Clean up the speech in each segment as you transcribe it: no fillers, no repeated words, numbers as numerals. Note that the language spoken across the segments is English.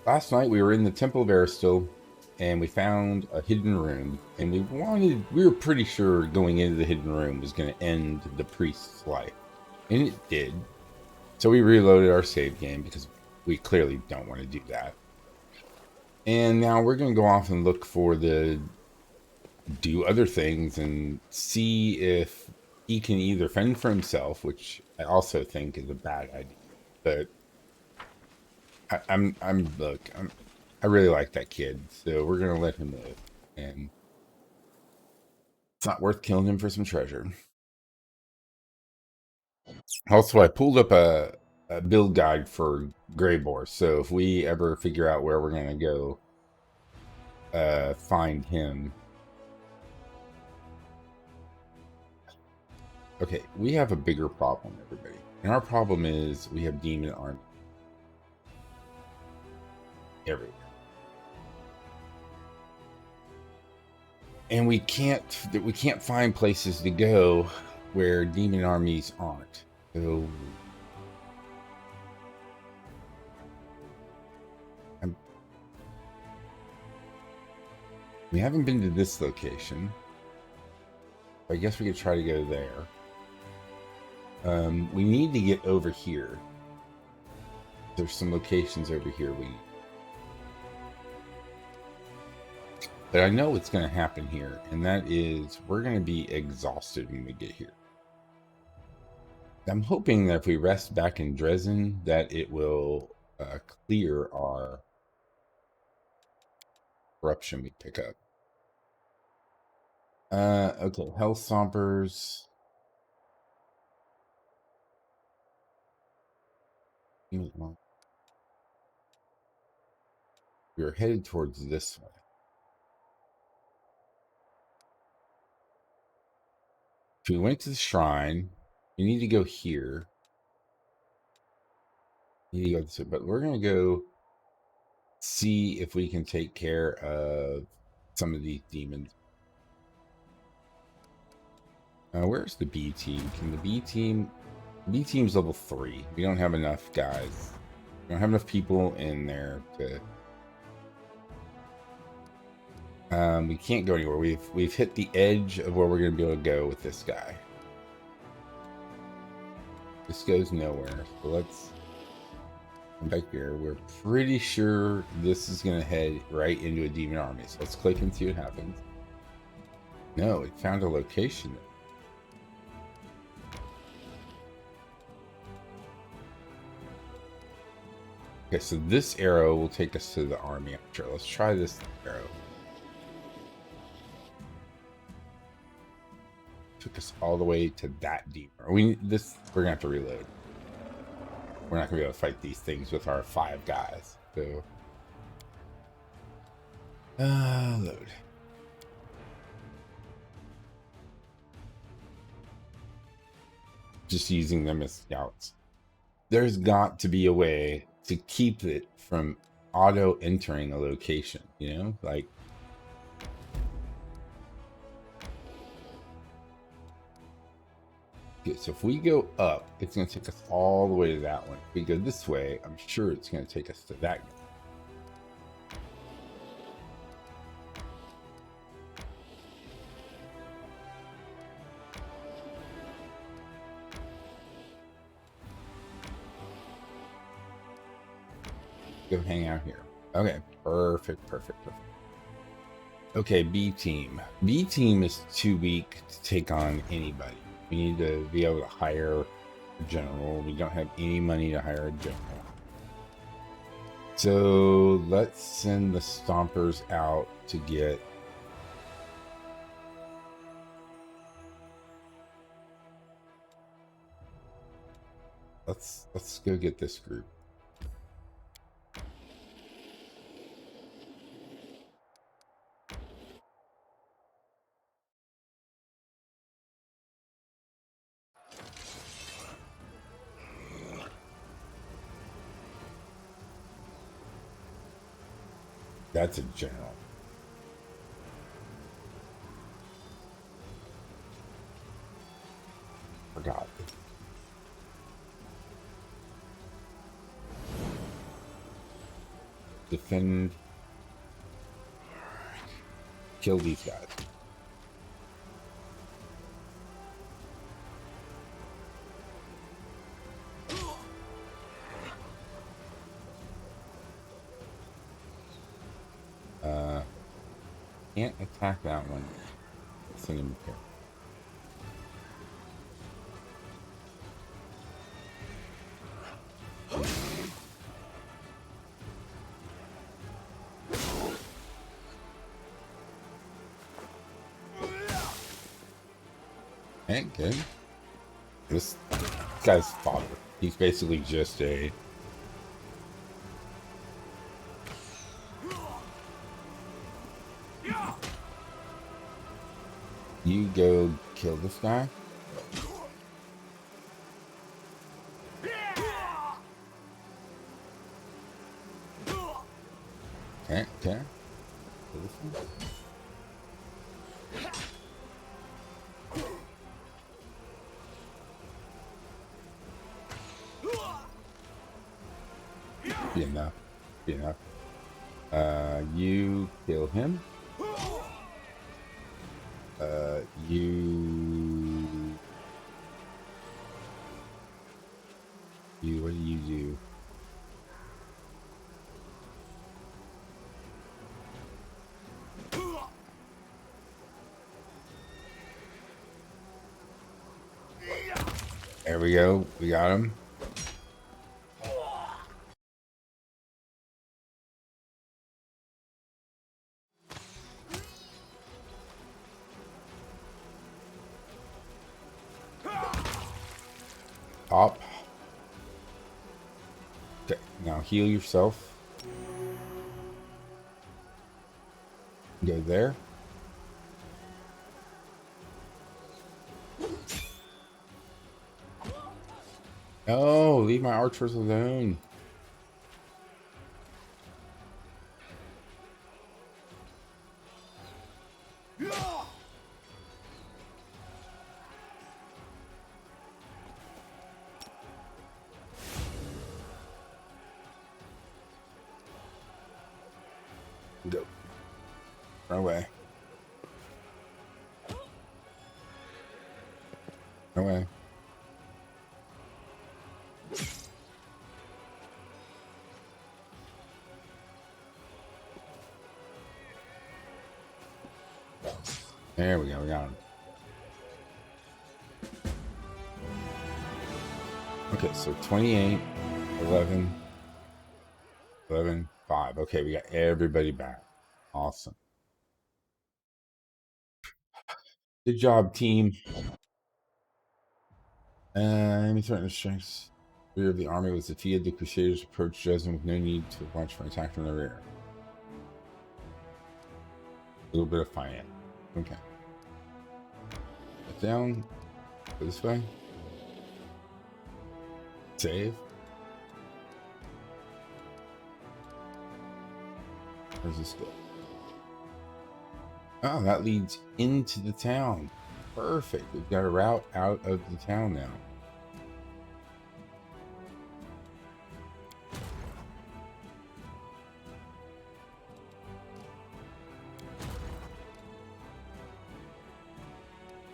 Last night we were in the Temple of Aristil, and we found a hidden room. And we were pretty sure going into the hidden room was going to end the priest's life. And it did. So we reloaded our save game because we clearly don't want to do that. And now we're going to go off and look for do other things and see if he can either fend for himself, which I also think is a bad idea. But I really like that kid, so we're gonna let him live, and it's not worth killing him for some treasure. Also, I pulled up a build guide for Greyboar, so if we ever figure out where we're gonna go, find him. Okay, we have a bigger problem, everybody, and our problem is we have demon army everywhere. And we can't find places to go where demon armies aren't. So we haven't been to this location. I guess we could try to go there. We need to get over here. There's some locations over here but I know what's going to happen here, and that is we're going to be exhausted when we get here. I'm hoping that if we rest back in Dresden, that it will clear our corruption we pick up. Okay, Hell Stompers. We're headed towards this way. If we went to the shrine, we need to go here. We need to go this way, but we're going to go see if we can take care of some of these demons. Where's the B team? Can the B team's level 3. We don't have enough guys. We don't have enough people in there to. We can't go anywhere. We've hit the edge of where we're going to be able to go with this guy. This goes nowhere. So let's come back here. We're pretty sure this is going to head right into a demon army. So let's click and see what happens. No, it found a location. Okay, so this arrow will take us to the army. I'm sure. Let's try this arrow. Took us all the way to that deep. We're gonna have to reload. We're not gonna be able to fight these things with our 5 guys. So load. Just using them as scouts. There's got to be a way to keep it from auto entering a location, you know, like. Okay, so if we go up, it's going to take us all the way to that one. If we go this way, I'm sure it's going to take us to that guy. Go hang out here. Okay, perfect. Okay, B team. B team is too weak to take on anybody. We need to be able to hire a general. We don't have any money to hire a general. So let's send the Stompers out to get. Let's go get this group. That's a general. Forgot. defend, kill these guys. Can't attack that one. Send him here. Okay, good. This guy's father. He's basically just a... You go kill this guy. Okay, okay. Kill this one. Be enough. Be enough. You kill him. What do you do? There we go. We got him. Up. Okay, now heal yourself. Go there. Oh, leave my archers alone. Go. Run away. Run away. There we go. We got him. Okay, so 28, 11, 11, 5. Okay, we got everybody back. Awesome. Good job, team. Enemy threatened strengths. The rear of the army was defeated. The Crusaders approached Dresden with no need to launch an attack from the rear. A little bit of finance. Okay. Get down. Go this way. Save. Where's this go? Oh, that leads into the town. Perfect. We've got a route out of the town now.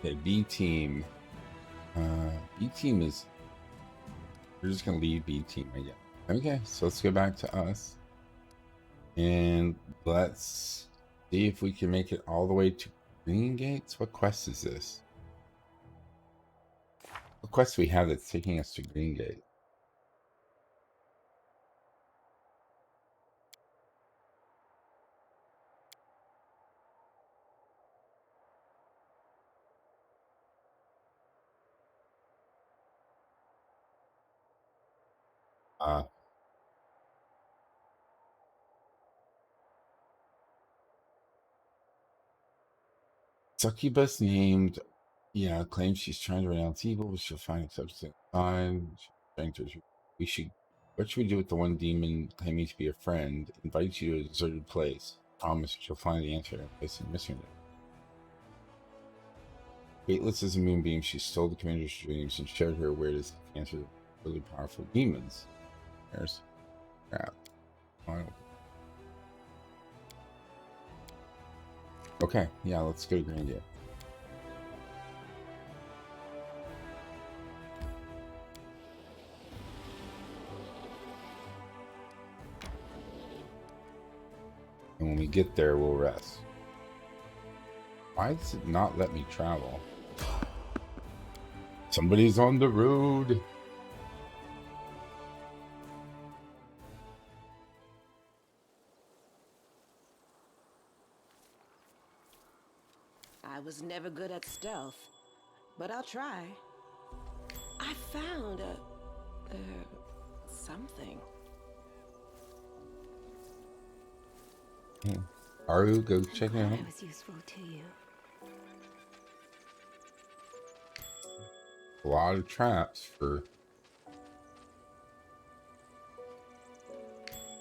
Okay, B team. B team is... We're just going to leave B team, I guess. Okay, so let's go back to us. And let's see if we can make it all the way to Green Gates. What quest is this? What quest do we have that's taking us to Green Gate? Succubus named, yeah, claims she's trying to renounce evil, but she'll find acceptance fine. We should, what should we do with the one demon claiming to be a friend? Invites you to a deserted place. Promise she'll find the answer in place of missing it. Weightless as a moonbeam, she stole the commander's dreams and showed her where to answer the really powerful demons. There's crap. Okay, yeah, let's go to Grandia. And when we get there, we'll rest. Why does it not let me travel? Somebody's on the road. I was never good at stealth, but I'll try. I found something. Aru, go I'm check it glad out. I was useful to you. A lot of traps for...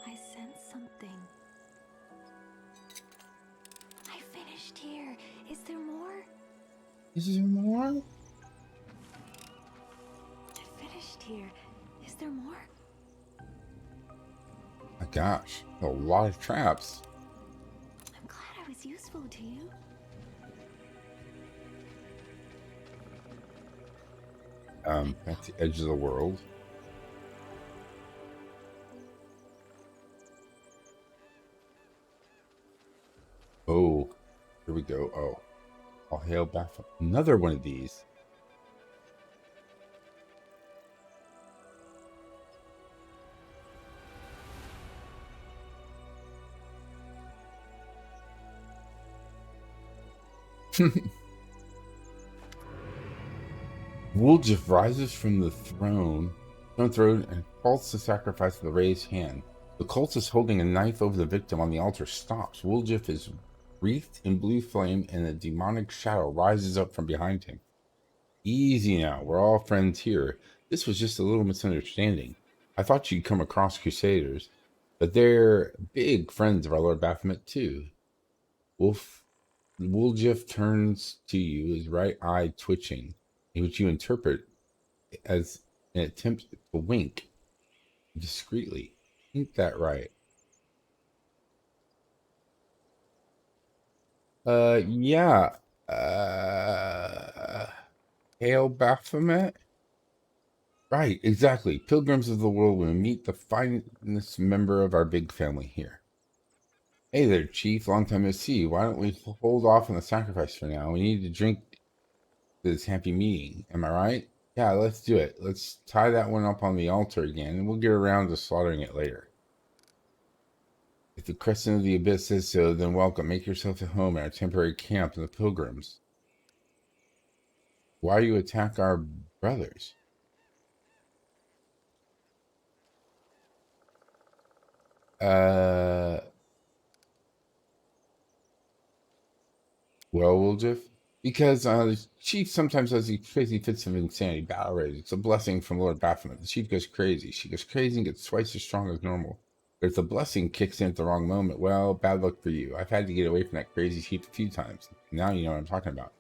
I sense something. I finished here. Is there more? Is there more? I finished here. Is there more? My gosh, a lot of traps. I'm glad I was useful to you. At the edge of the world. Oh, here we go. Oh, all hail Baphomet. Another one of these. Woljif rises from the throne, and halts the sacrifice with a raised hand. The cultist holding a knife over the victim on the altar stops. Woljif is wreathed in blue flame, and a demonic shadow rises up from behind him. Easy now, we're all friends here. This was just a little misunderstanding. I thought you'd come across Crusaders, but they're big friends of our Lord Baphomet too. Woljif turns to you, his right eye twitching, which you interpret as an attempt to wink discreetly. Ain't that right? Yeah. Hail Baphomet? Right, exactly. Pilgrims of the Whirlwind, meet the finest member of our big family here. Hey there, Chief. Long time no see. Why don't we hold off on the sacrifice for now? We need to drink this happy meeting. Am I right? Yeah, let's do it. Let's tie that one up on the altar again, and we'll get around to slaughtering it later. If the crescent of the abyss says so, then welcome. Make yourself at home at our temporary camp in the Pilgrims. Why you attack our brothers? Uh, well, Woljif, because the chief sometimes has these crazy fits of insanity, battle rage. It's a blessing from Lord Baphomet. The chief goes crazy. She goes crazy and gets twice as strong as normal. But if the blessing kicks in at the wrong moment, well, bad luck for you. I've had to get away from that crazy chief a few times. Now you know what I'm talking about.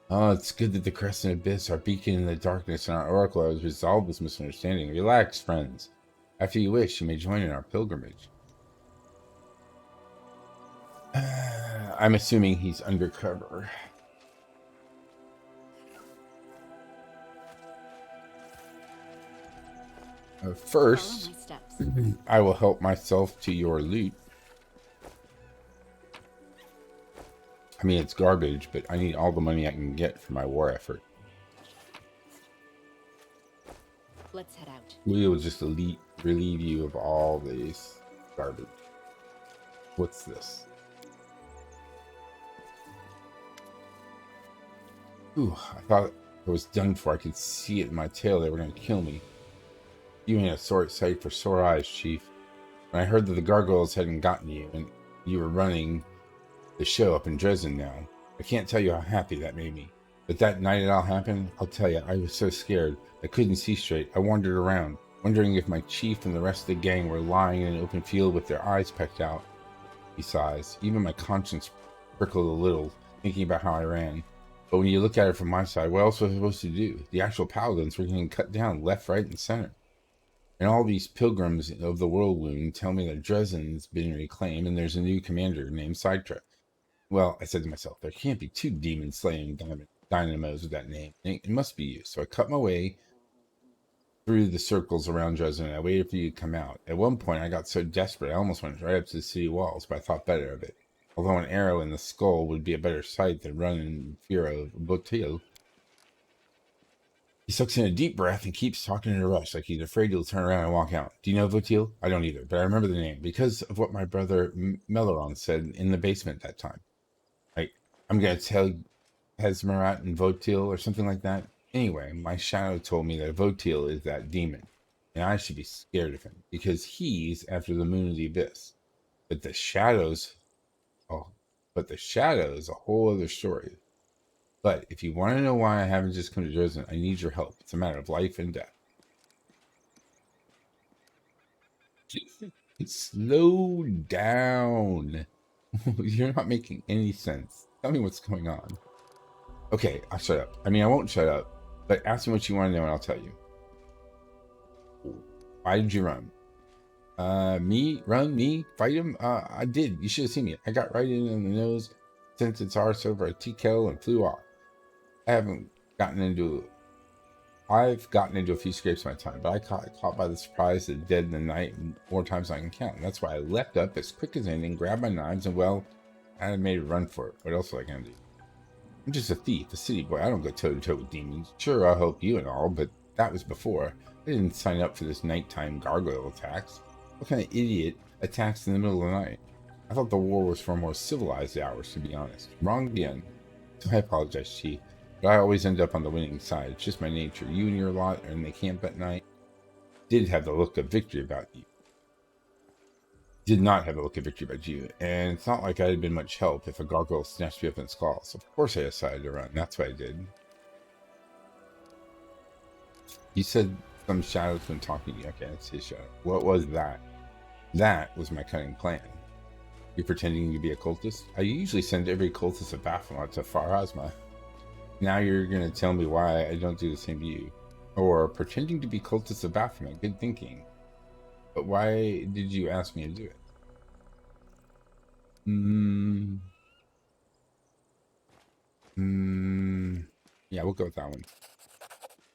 Oh, it's good that the Crescent Abyss, our beacon in the darkness, and our oracle has resolved this misunderstanding. Relax, friends. After you wish, you may join in our pilgrimage. I'm assuming he's undercover. First, I will help myself to your loot. I mean, it's garbage, but I need all the money I can get for my war effort. Let's head out. We will just relieve you of all this garbage. What's this? Ooh, I thought I was done for. I could see it in my tail. They were going to kill me. You ain't a sight for sore eyes, Chief. When I heard that the gargoyles hadn't gotten you, and you were running the show up in Dresden now, I can't tell you how happy that made me. But that night it all happened, I'll tell you, I was so scared. I couldn't see straight. I wandered around, wondering if my chief and the rest of the gang were lying in an open field with their eyes pecked out. He sighs. Even my conscience prickled a little, thinking about how I ran. But when you look at it from my side, what else was I supposed to do? The actual paladins were getting cut down left, right, and center. And all these pilgrims of the whirlwind tell me that Dresden's been reclaimed and there's a new commander named Sidetrack. Well, I said to myself, there can't be two demon slaying dynamos with that name. It must be you. So I cut my way through the circles around Dresden, and I waited for you to come out. At one point, I got so desperate, I almost went right up to the city walls, but I thought better of it. Although an arrow in the skull would be a better sight than running in fear of Botil. He sucks in a deep breath and keeps talking in a rush, like he's afraid he'll turn around and walk out. Do you know Votil? I don't either, but I remember the name because of what my brother Meleron said in the basement that time. I'm going to tell Hesmerat and Votil or something like that. Anyway, my shadow told me that Votil is that demon, and I should be scared of him because he's after the moon of the abyss. But the shadows, a whole other story. But if you want to know why I haven't just come to Dresden, I need your help. It's a matter of life and death. Slow down. You're not making any sense. Tell me what's going on. Okay, I'll shut up. I mean, I won't shut up, but ask me what you want to know and I'll tell you. Why did you run? Me? Fight him? I did. You should have seen me. I got right in the nose, sent its arse over a tea kettle and flew off. I've gotten into a few scrapes in my time, but I caught by the surprise of the dead in the night more times than I can count. And that's why I leapt up as quick as anything, grabbed my knives, and well, I made a run for it. What else was I gonna do? I'm just a thief, a city boy. I don't go toe to toe with demons. Sure, I'll help you and all, but that was before. I didn't sign up for this nighttime gargoyle attacks. What kind of idiot attacks in the middle of the night? I thought the war was for more civilized hours, to be honest. Wrong again. So I apologize, Chief. But I always end up on the winning side. It's just my nature. You and your lot, and they camp at night, did have the look of victory about you. Did not have a look of victory about you. And it's not like I had been much help if a gargoyle snatched me up in skulls. Of course I decided to run. That's what I did. You said some shadow's been talking to you. Okay, that's his shadow. What was that? That was my cunning plan. You're pretending to be a cultist? I usually send every cultist of Baphomet to Pharasma. Now you're going to tell me why I don't do the same to you. Or pretending to be cultists of Baphomet. Good thinking. But why did you ask me to do it? Yeah, we'll go with that one.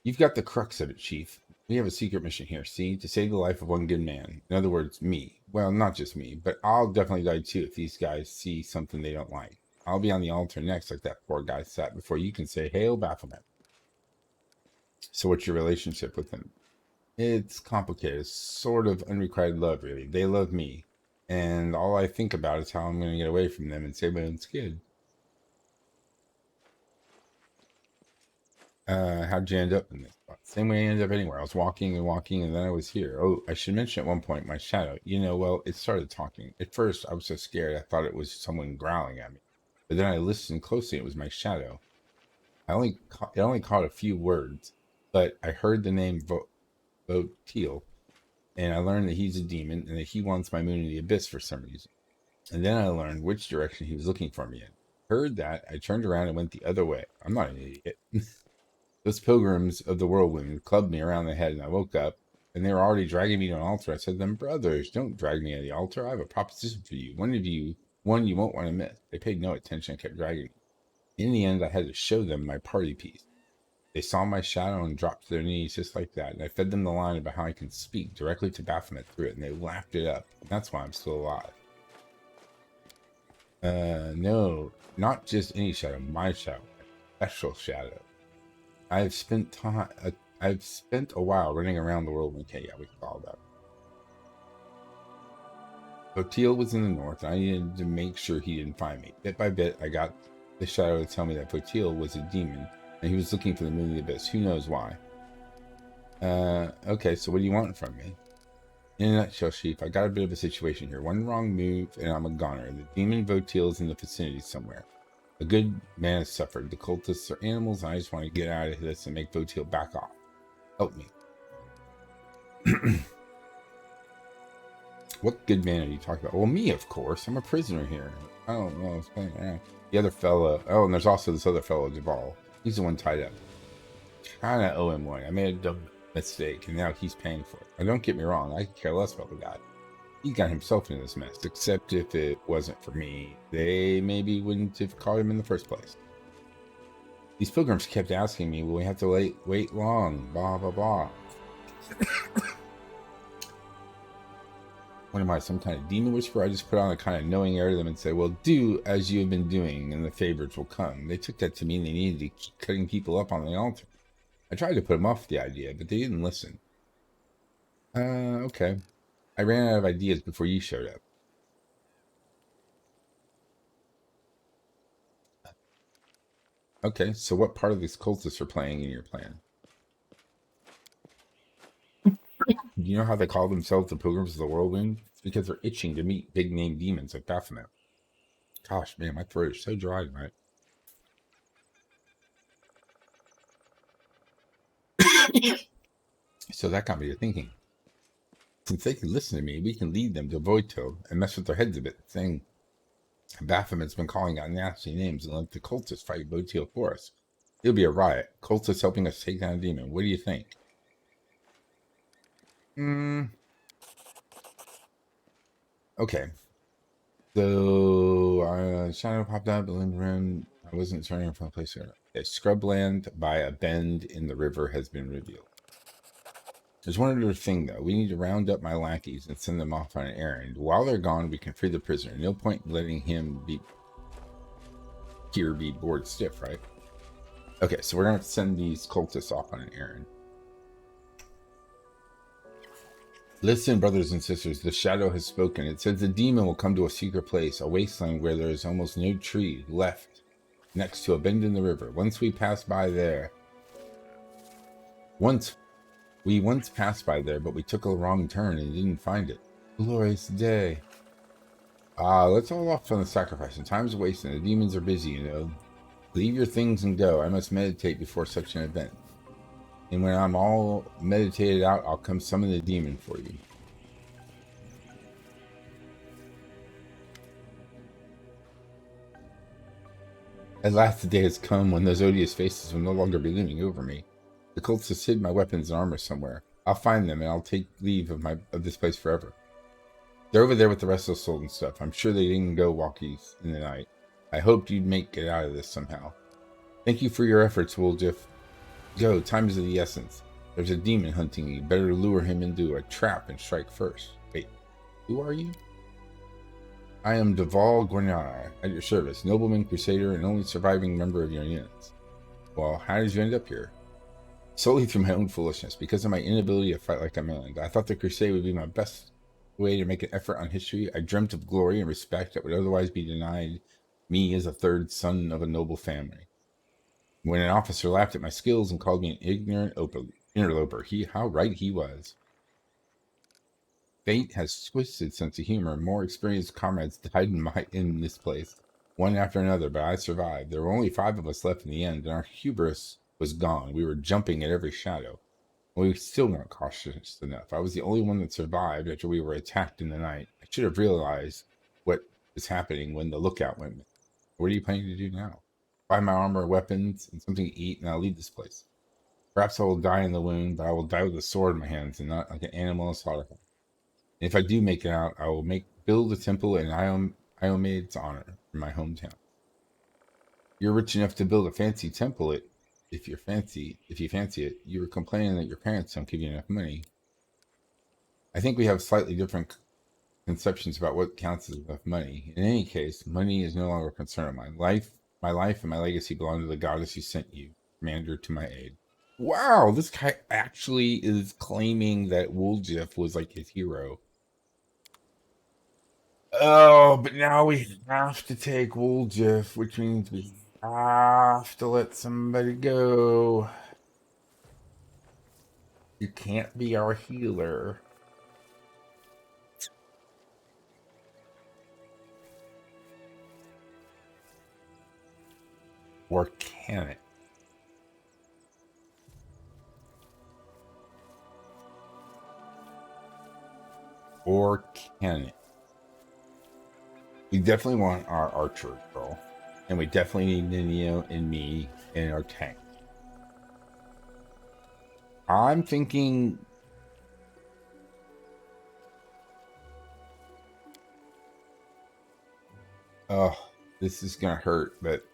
You've got the crux of it, Chief. We have a secret mission here, see? To save the life of one good man. In other words, me. Well, not just me, but I'll definitely die too if these guys see something they don't like. I'll be on the altar next like that poor guy sat before you can say, Hail Baphomet. So what's your relationship with him? It's complicated. It's sort of unrequited love, really. They love me. And all I think about is how I'm going to get away from them and save my own skin. How'd you end up in this spot? Same way I ended up anywhere. I was walking, and then I was here. Oh, I should mention at one point, my shadow. Well, it started talking. At first, I was so scared, I thought it was someone growling at me. But then I listened closely, it was my shadow. It only caught a few words, but I heard the name Votil, and I learned that he's a demon, and that he wants my moon in the abyss for some reason. And then I learned which direction he was looking for me in. Heard that, I turned around and went the other way. I'm not an idiot. Those pilgrims of the whirlwind clubbed me around the head, and I woke up, and they were already dragging me to an altar. I said to them, brothers, don't drag me to the altar. I have a proposition for you. One you won't want to miss. They paid no attention and kept dragging me. In the end, I had to show them my party piece. They saw my shadow and dropped to their knees just like that, and I fed them the line about how I can speak directly to Baphomet through it, and they laughed it up. And that's why I'm still alive. No, not just any shadow, my shadow, a special shadow. I've spent a while running around the world. Okay, yeah, we can call that. Votil was in the north, and I needed to make sure he didn't find me. Bit by bit, I got the shadow to tell me that Votil was a demon, and he was looking for the moon of the abyss. Who knows why? Okay, so what do you want from me? In a nutshell, Chief, I got a bit of a situation here. One wrong move, and I'm a goner. The demon Votil is in the vicinity somewhere. A good man has suffered. The cultists are animals, and I just want to get out of this and make Votil back off. Help me. What good man are you talking about? Well, me, of course. I'm a prisoner here. I don't know. I was playing around. The other fella. Oh, and there's also this other fellow, Duval. He's the one tied up. Kind of owe him one. I made a dumb mistake, and now he's paying for it. Now, don't get me wrong. I could care less about the guy. He got himself into this mess, except if it wasn't for me, they maybe wouldn't have caught him in the first place. These pilgrims kept asking me, will we have to wait long, blah, blah, blah. What am I, some kind of demon whisperer? I just put on a kind of knowing air to them and say, well, do as you have been doing, and the favors will come. They took that to mean they needed to keep cutting people up on the altar. I tried to put them off the idea, but they didn't listen. Okay. I ran out of ideas before you showed up. Okay, so what part of these cultists are playing in your plan? Do you know how they call themselves the Pilgrims of the Whirlwind? It's because they're itching to meet big-name demons like Baphomet. Gosh, man, my throat is so dry tonight. So that got me to thinking. Since they can listen to me, we can lead them to Voito and mess with their heads a bit, saying Baphomet's been calling out nasty names and let the cultists fight Voito for us. It'll be a riot. Cultists helping us take down a demon. What do you think? Okay. So, shadow popped up, balloon room. I wasn't turning from a place here. Okay, scrubland by a bend in the river has been revealed. There's one other thing, though. We need to round up my lackeys and send them off on an errand. While they're gone, we can free the prisoner. No point in letting him be bored stiff, right? Okay, so we're going to send these cultists off on an errand. Listen, brothers and sisters, the shadow has spoken. It says the demon will come to a secret place, a wasteland where there is almost no tree left, next to a bend in the river. Once we passed by there, once passed by there, but we took a wrong turn and didn't find it. Glorious day. Let's hold off on the sacrifice. And time's wasting. The demons are busy, you know. Leave your things and go. I must meditate before such an event. And when I'm all meditated out, I'll come summon the demon for you. At last the day has come when those odious faces will no longer be looming over me. The cultists hid my weapons and armor somewhere. I'll find them and I'll take leave of this place forever. They're over there with the rest of the stolen stuff. I'm sure they didn't go walkies in the night. I hoped you'd make it out of this somehow. Thank you for your efforts, Woljif. Go, time is of the essence. There's a demon hunting you. Better lure him into a trap and strike first. Wait, who are you? I am Deval Gornar, at your service, nobleman, crusader, and only surviving member of your units. Well, how did you end up here? Solely through my own foolishness, because of my inability to fight like a man. I thought the crusade would be my best way to make an effort on history. I dreamt of glory and respect that would otherwise be denied me as a third son of a noble family. When an officer laughed at my skills and called me an ignorant interloper, how right he was. Fate has twisted sense of humor. More experienced comrades died in this place, one after another, but I survived. There were only 5 of us left in the end, and our hubris was gone. We were jumping at every shadow. We still weren't cautious enough. I was the only one that survived after we were attacked in the night. I should have realized what was happening when the lookout went missing. What are you planning to do now? Buy my armor, weapons, and something to eat, and I'll leave this place. Perhaps I will die in the wound, but I will die with a sword in my hands and not like an animal in a slaughterhouse. And if I do make it out, I will build a temple in Iomede's honor in my hometown. You're rich enough to build a fancy temple if you fancy it. You were complaining that your parents don't give you enough money. I think we have slightly different conceptions about what counts as enough money. In any case, money is no longer a concern of mine. My life and my legacy belong to the goddess who sent you, commander to my aid. Wow, this guy actually is claiming that Woljif was like his hero. Oh, but now we have to take Woljif, which means we have to let somebody go. You can't be our healer. Or can it? Or can it? We definitely want our archer girl. And we definitely need Ninio and me in our tank. I'm thinking Oh, this is gonna hurt, but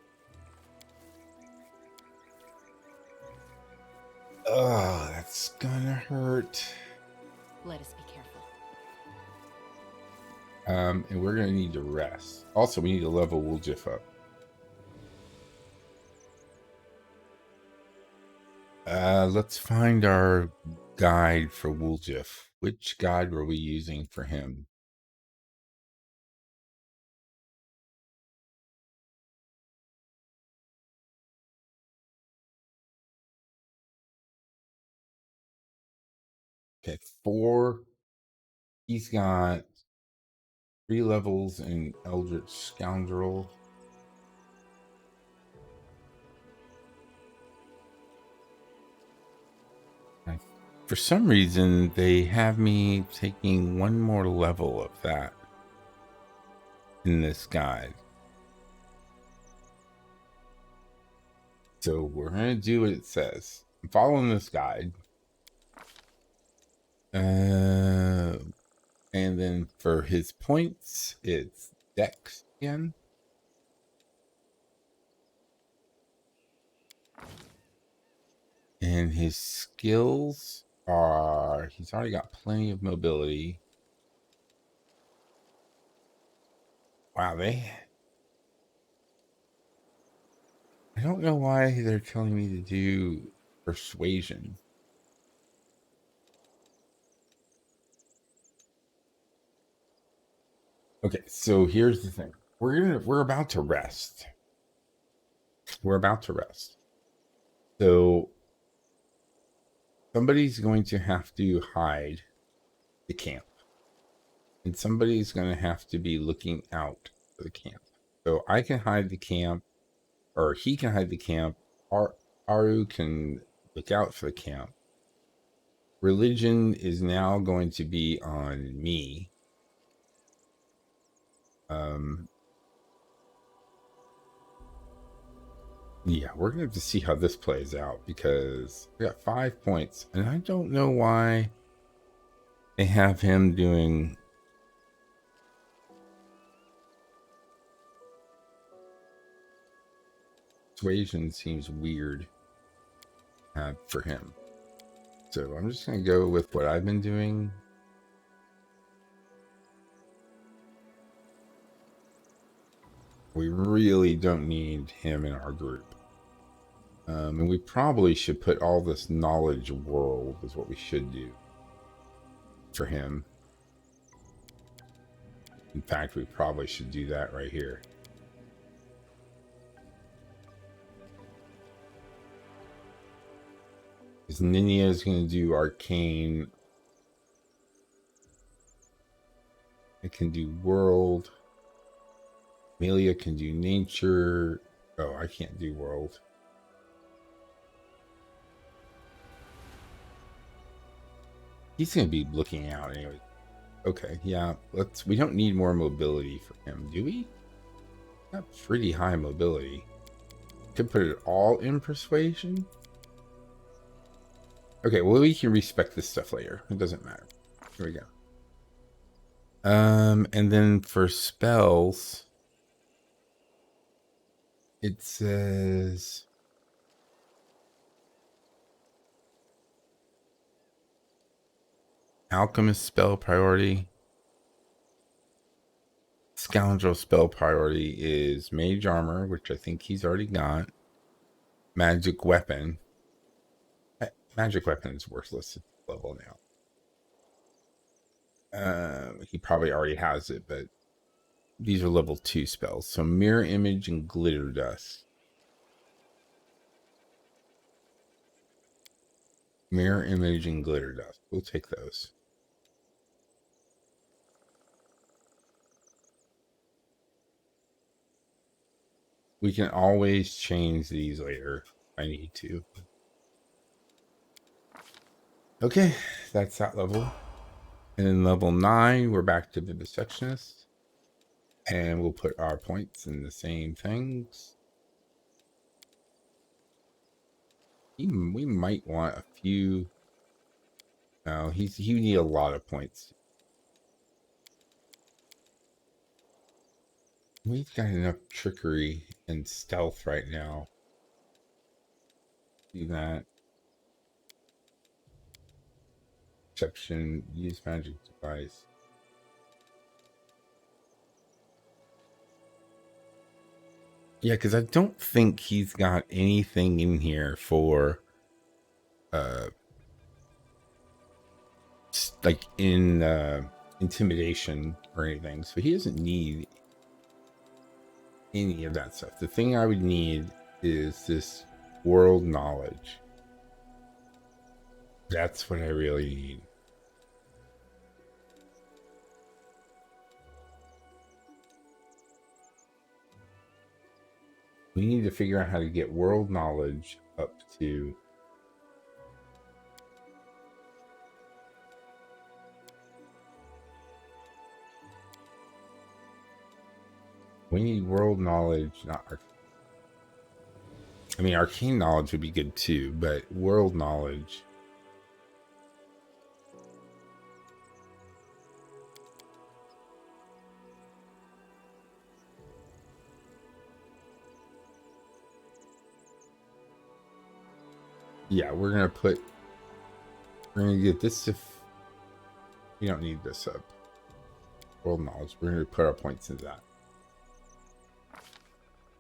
oh, that's gonna hurt. Let us be careful. And we're gonna need to rest. Also, we need to level Woljif up. Let's find our guide for Woljif. Which guide were we using for him? Okay, 4. He's got 3 levels in Eldritch Scoundrel. For some reason, they have me taking 1 more level of that in this guide. So we're going to do what it says. I'm following this guide. And then for his points, it's Dex again. And his skills are, he's already got plenty of mobility. Wow, I don't know why they're telling me to do persuasion. Okay, so here's the thing. We're about to rest. We're about to rest. So somebody's going to have to hide the camp. And somebody's going to have to be looking out for the camp. So I can hide the camp, or he can hide the camp. Aru can look out for the camp. Religion is now going to be on me. Yeah, we're going to have to see how this plays out because we got 5 points. And I don't know why they have him doing persuasion. Seems weird for him. So I'm just going to go with what I've been doing. We really don't need him in our group. And we probably should put all this knowledge world is what we should do for him. In fact, we probably should do that right here. Because Ninia is going to do arcane. It can do world. Amelia can do nature. Oh, I can't do world. He's going to be looking out anyway. Okay, yeah, we don't need more mobility for him, do we? Got pretty high mobility. Could put it all in persuasion. Okay, well, we can respec this stuff later. It doesn't matter. Here we go. And then for spells, it says Alchemist spell priority. Scoundrel spell priority is Mage Armor, which I think he's already got. Magic Weapon. Magic Weapon is worthless at level now. He probably already has it, but these are level 2 spells. So Mirror Image and Glitter Dust. Mirror Image and Glitter Dust. We'll take those. We can always change these later if I need to. Okay, that's that level. And then level 9, we're back to the Dissectionist. And we'll put our points in the same things. We might want a few. No, he need a lot of points. We've got enough trickery and stealth right now. See that. Perception, use magic device. Yeah, because I don't think he's got anything in here for uh like in intimidation or anything. So he doesn't need any of that stuff. The thing I would need is this world knowledge. That's what I really need. We need to figure out how to get world knowledge up to we need world knowledge, not I mean arcane knowledge would be good too, but world knowledge. Yeah, we're gonna get this if we don't need this up. World knowledge. We're gonna put our points into that.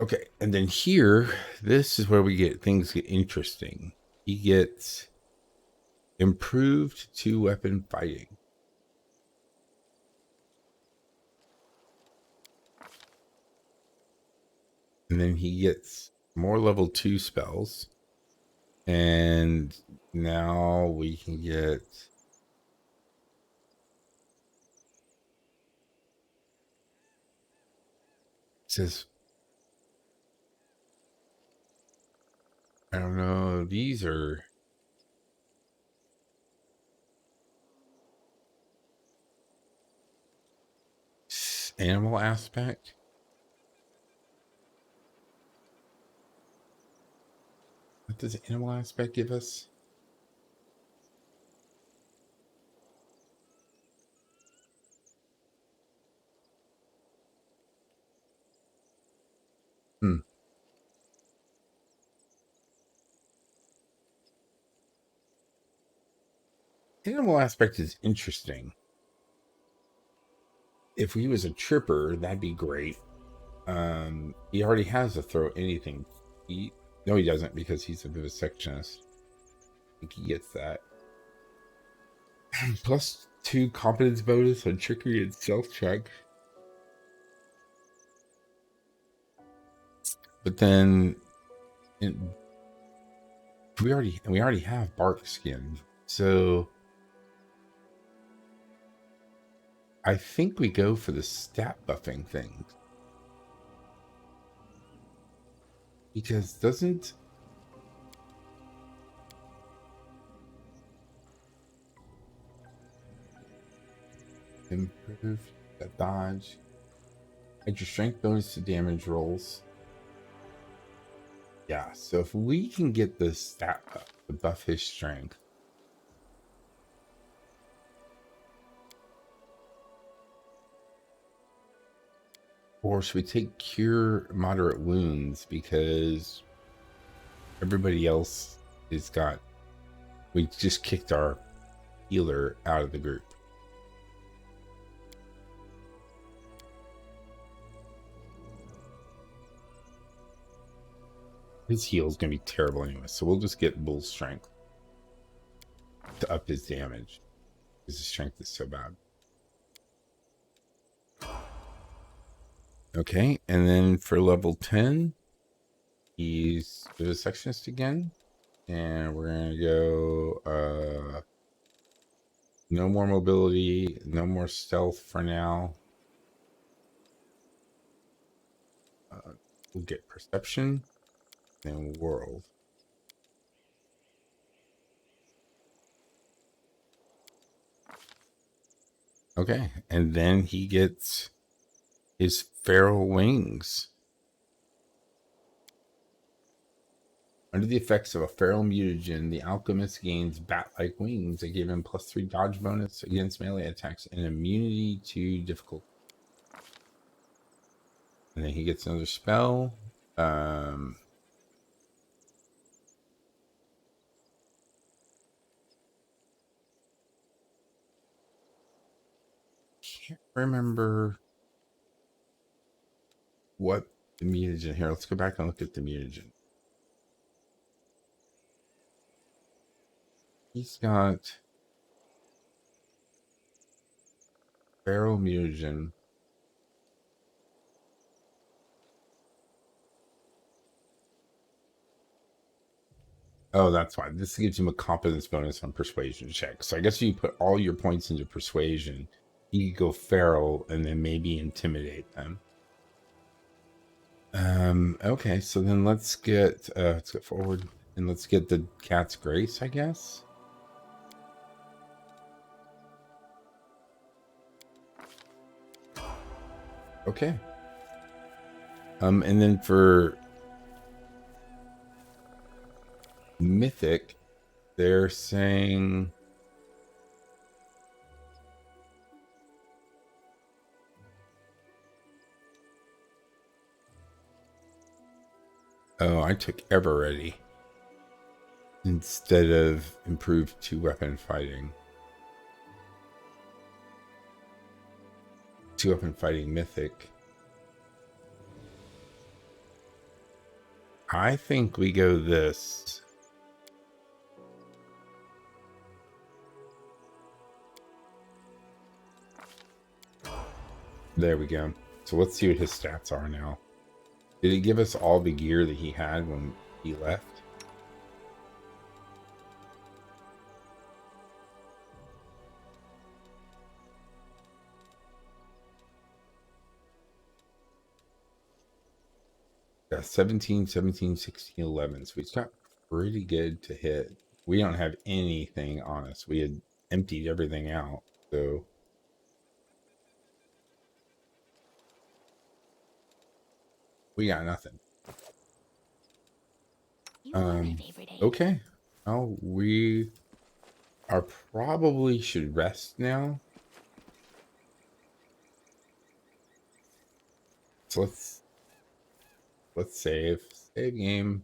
Okay, and then here, this is where things get interesting. He gets improved 2-weapon fighting. And then he gets more level 2 spells. And now we can get it says I don't know, these are animal aspect. What does animal aspect give us? Hmm. Animal aspect is interesting. If he was a tripper, that'd be great. He already has a throw anything. No, he doesn't because he's a vivisectionist. I think he gets that. Plus 2 competence bonus on trickery and stealth check. But then we already have bark skin, so I think we go for the stat buffing thing because doesn't improve that dodge. Add your strength bonus to damage rolls. Yeah, so if we can get the stat buff to buff his strength. Or should we take cure moderate wounds because everybody else has got, we just kicked our healer out of the group. His heal is going to be terrible anyway, so we'll just get bull strength to up his damage because his strength is so bad. Okay, and then for level 10, he's a sectionist again, and we're going to go no more mobility, no more stealth for now. We'll get perception and world. Okay, and then he gets his feral wings. Under the effects of a feral mutagen, the alchemist gains bat-like wings that give him +3 dodge bonus against melee attacks and immunity to difficult. And then he gets another spell. Can't remember what the mutagen here. Let's go back and look at the mutagen. He's got feral mutagen. Oh, that's fine. This gives him a competence bonus on persuasion check. So I guess you put all your points into persuasion. You could go feral and then maybe intimidate them. Okay, so then let's get forward and let's get the cat's grace, I guess. Okay. And then for mythic, they're saying oh, I took ever ready instead of improved 2-weapon fighting. 2-weapon fighting mythic. I think we go this. There we go. So let's see what his stats are now. Did it give us all the gear that he had when he left? Yeah, 17, 17, 16, 11. So he's got pretty good to hit. We don't have anything on us. We had emptied everything out. So we got nothing. You are my favorite age. Okay. Oh, we are probably should rest now. So let's save game.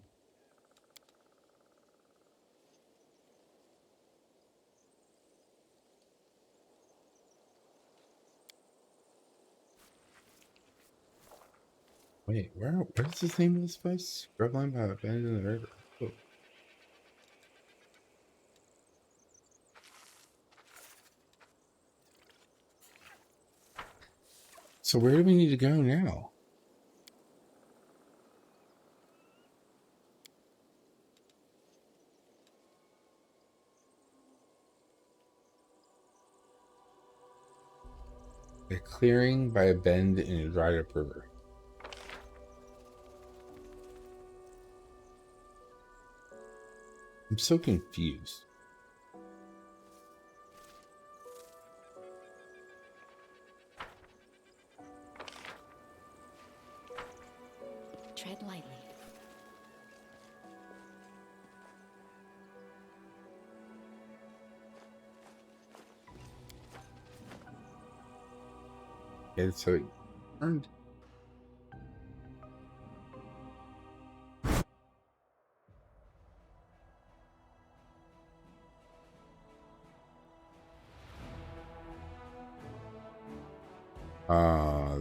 Wait, where's the name of this place? Scrubland by the bend in the river. Oh. So where do we need to go now? A clearing by a bend in a dried up river. I'm so confused. Tread lightly. Okay, so it turned.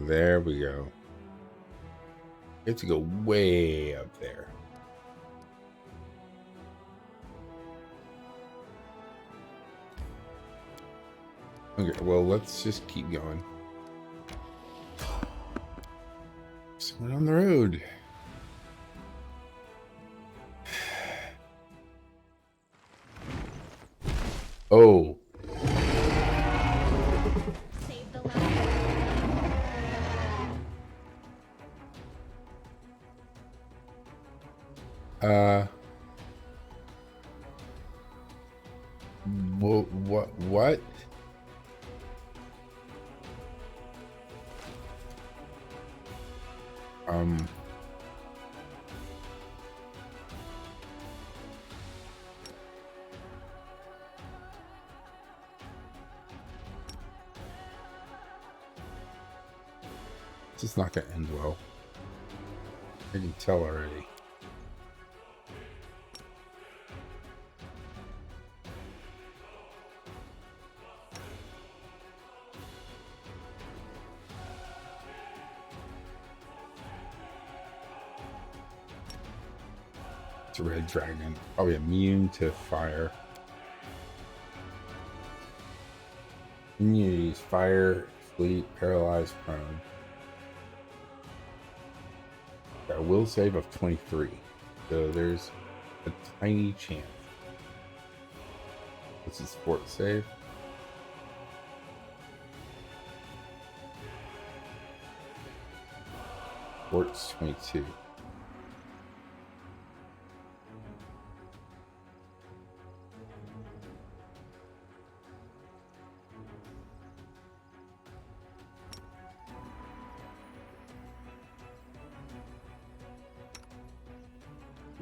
There we go. We have to go way up there. Okay, well, let's just keep going. Someone on the road. Oh. Save the last. What? This is not gonna end well. I can tell already. It's a red dragon. Probably immune to fire. Immunities: fire, sleep, paralyzed, prone. Got a will save of 23. So there's a tiny chance. What's his fort save? Fort's 22.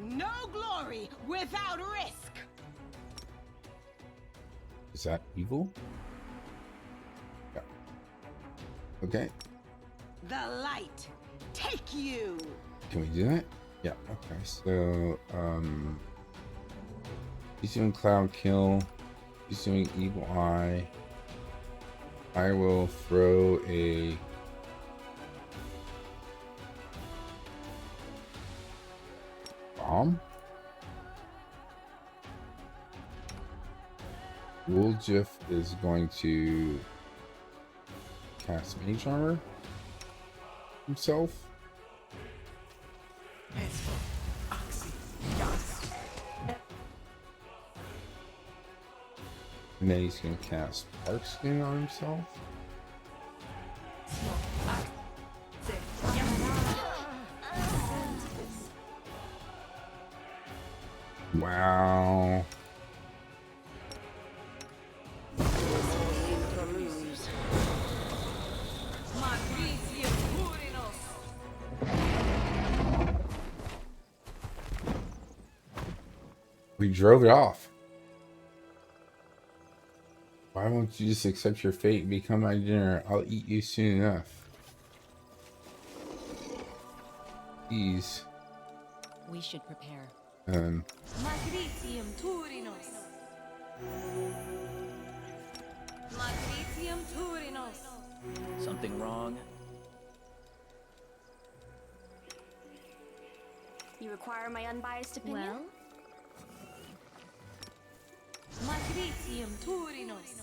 No glory without risk. Is that evil? Yeah. Okay. The light take you. Can we do that? Yeah. Okay. So, he's doing cloud kill. He's doing evil eye. I will throw a bomb. Woljif is going to cast mage armor himself. And then he's going to cast Park Skin on himself. Wow. We drove it off. Why won't you just accept your fate and become my dinner? I'll eat you soon enough. Jeez. We should prepare. Magritium Turinos. Magritium Turinos. Something wrong? You require my unbiased opinion? Well? Magritium Turinos.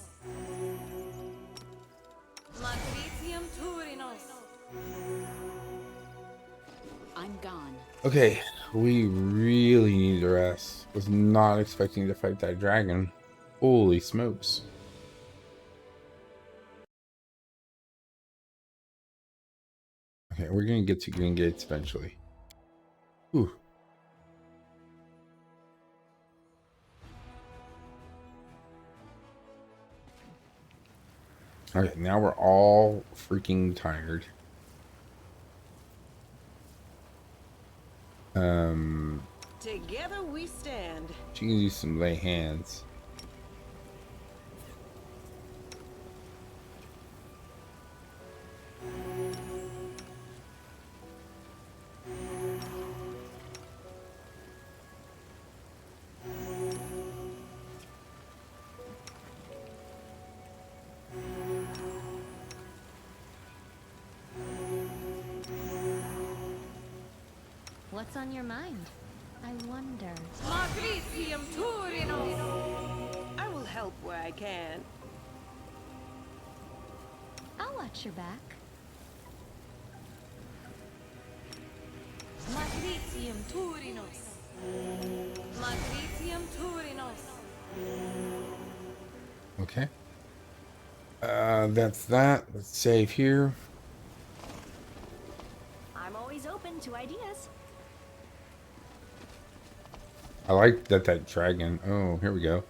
Magritium Turinos. I'm gone. Okay, we really need to rest. Was not expecting to fight that dragon. Holy smokes. Okay, we're gonna get to Green Gates eventually. Ooh. Okay, now we're all freaking tired. Together we stand. She can do some lay hands. What's on your mind? I wonder. Magritium Turinos. I will help where I can. I'll watch your back. Magritium Turinos. Magritium Turinos. Okay. That's that. Let's save here. I'm always open to ideas. I like that dragon. Oh, here we go.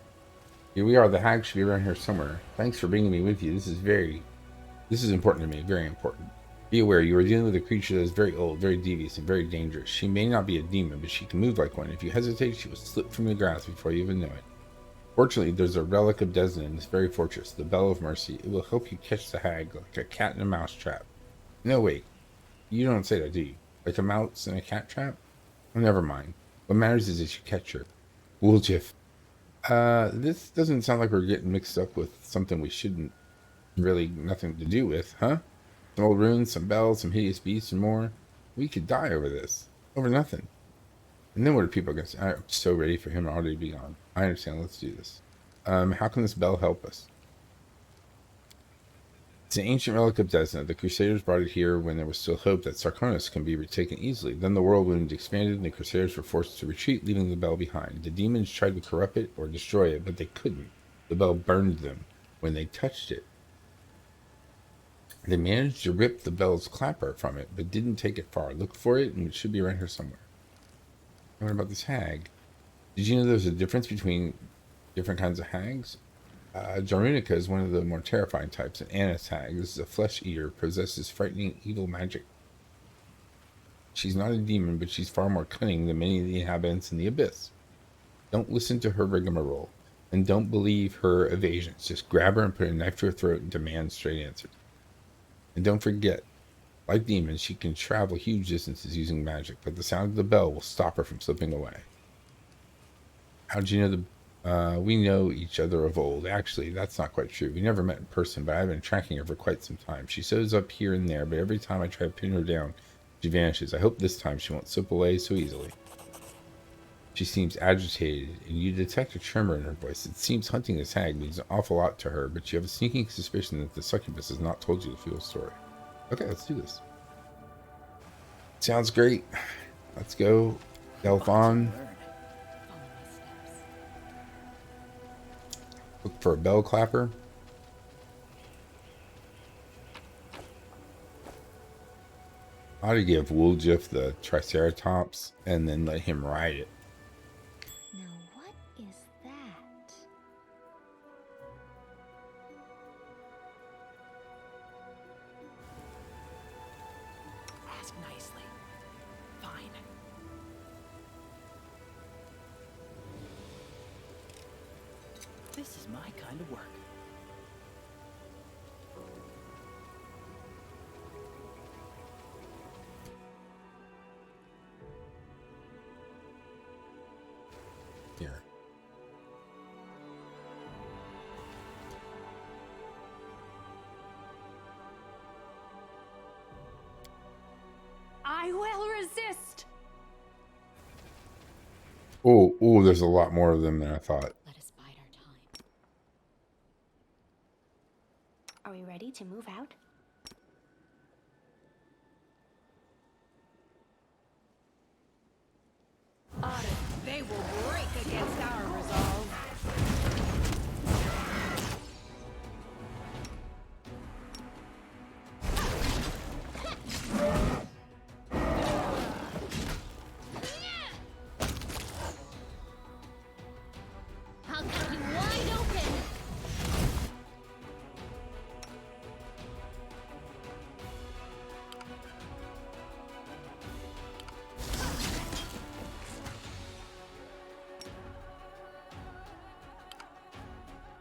Here we are. The hag should be around here somewhere. Thanks for bringing me with you. This is important to me. Very important. Be aware, you are dealing with a creature that is very old, very devious, and very dangerous. She may not be a demon, but she can move like one. If you hesitate, she will slip from your grasp before you even know it. Fortunately, there's a relic of Desna in this very fortress, the Bell of Mercy. It will help you catch the hag like a cat in a mouse trap. No, wait. You don't say that, do you? Like a mouse in a cat trap? Oh, never mind. What matters is that you catch her. Woljif. This doesn't sound like we're getting mixed up with something we shouldn't really nothing to do with, huh? Some old ruins, some bells, some hideous beasts, and more. We could die over this. Over nothing. And then what are people going to say? I'm so ready for him already to be gone. I understand. Let's do this. How can this bell help us? It's an ancient relic of Desna. The Crusaders brought it here when there was still hope that Sarkonis can be retaken easily. Then the whirlwind expanded and the Crusaders were forced to retreat, leaving the bell behind. The demons tried to corrupt it or destroy it, but they couldn't. The bell burned them when they touched it. They managed to rip the bell's clapper from it, but didn't take it far. Look for it, and it should be around here somewhere. What about this hag? Did you know there's a difference between different kinds of hags? Jarunica is one of the more terrifying types. An Annis hag. This is a flesh eater, possesses frightening evil magic. She's not a demon, but she's far more cunning than many of the inhabitants in the abyss. Don't listen to her rigmarole, and don't believe her evasions. Just grab her and put a knife to her throat and demand straight answers. And don't forget, like demons, she can travel huge distances using magic, but the sound of the bell will stop her from slipping away. How'd you know we know each other of old? Actually, that's not quite true. We never met in person, but I've been tracking her for quite some time. She shows up here and there, but every time I try to pin her down, she vanishes. I hope this time she won't slip away so easily. She seems agitated, and you detect a tremor in her voice. It seems hunting this hag means an awful lot to her, but you have a sneaking suspicion that the succubus has not told you the full story. Okay, let's do this. Sounds great. Let's go. Delve on. Look for a bell clapper. I ought to give Woljif the Triceratops and then let him ride it. Now what is that? Ask nicely. Fine. This is my kind of work. Here. I will resist. Oh, there's a lot more of them than I thought. Let us bide our time. Are we ready to move out? They will break against our resolve. I'll cut you wide open!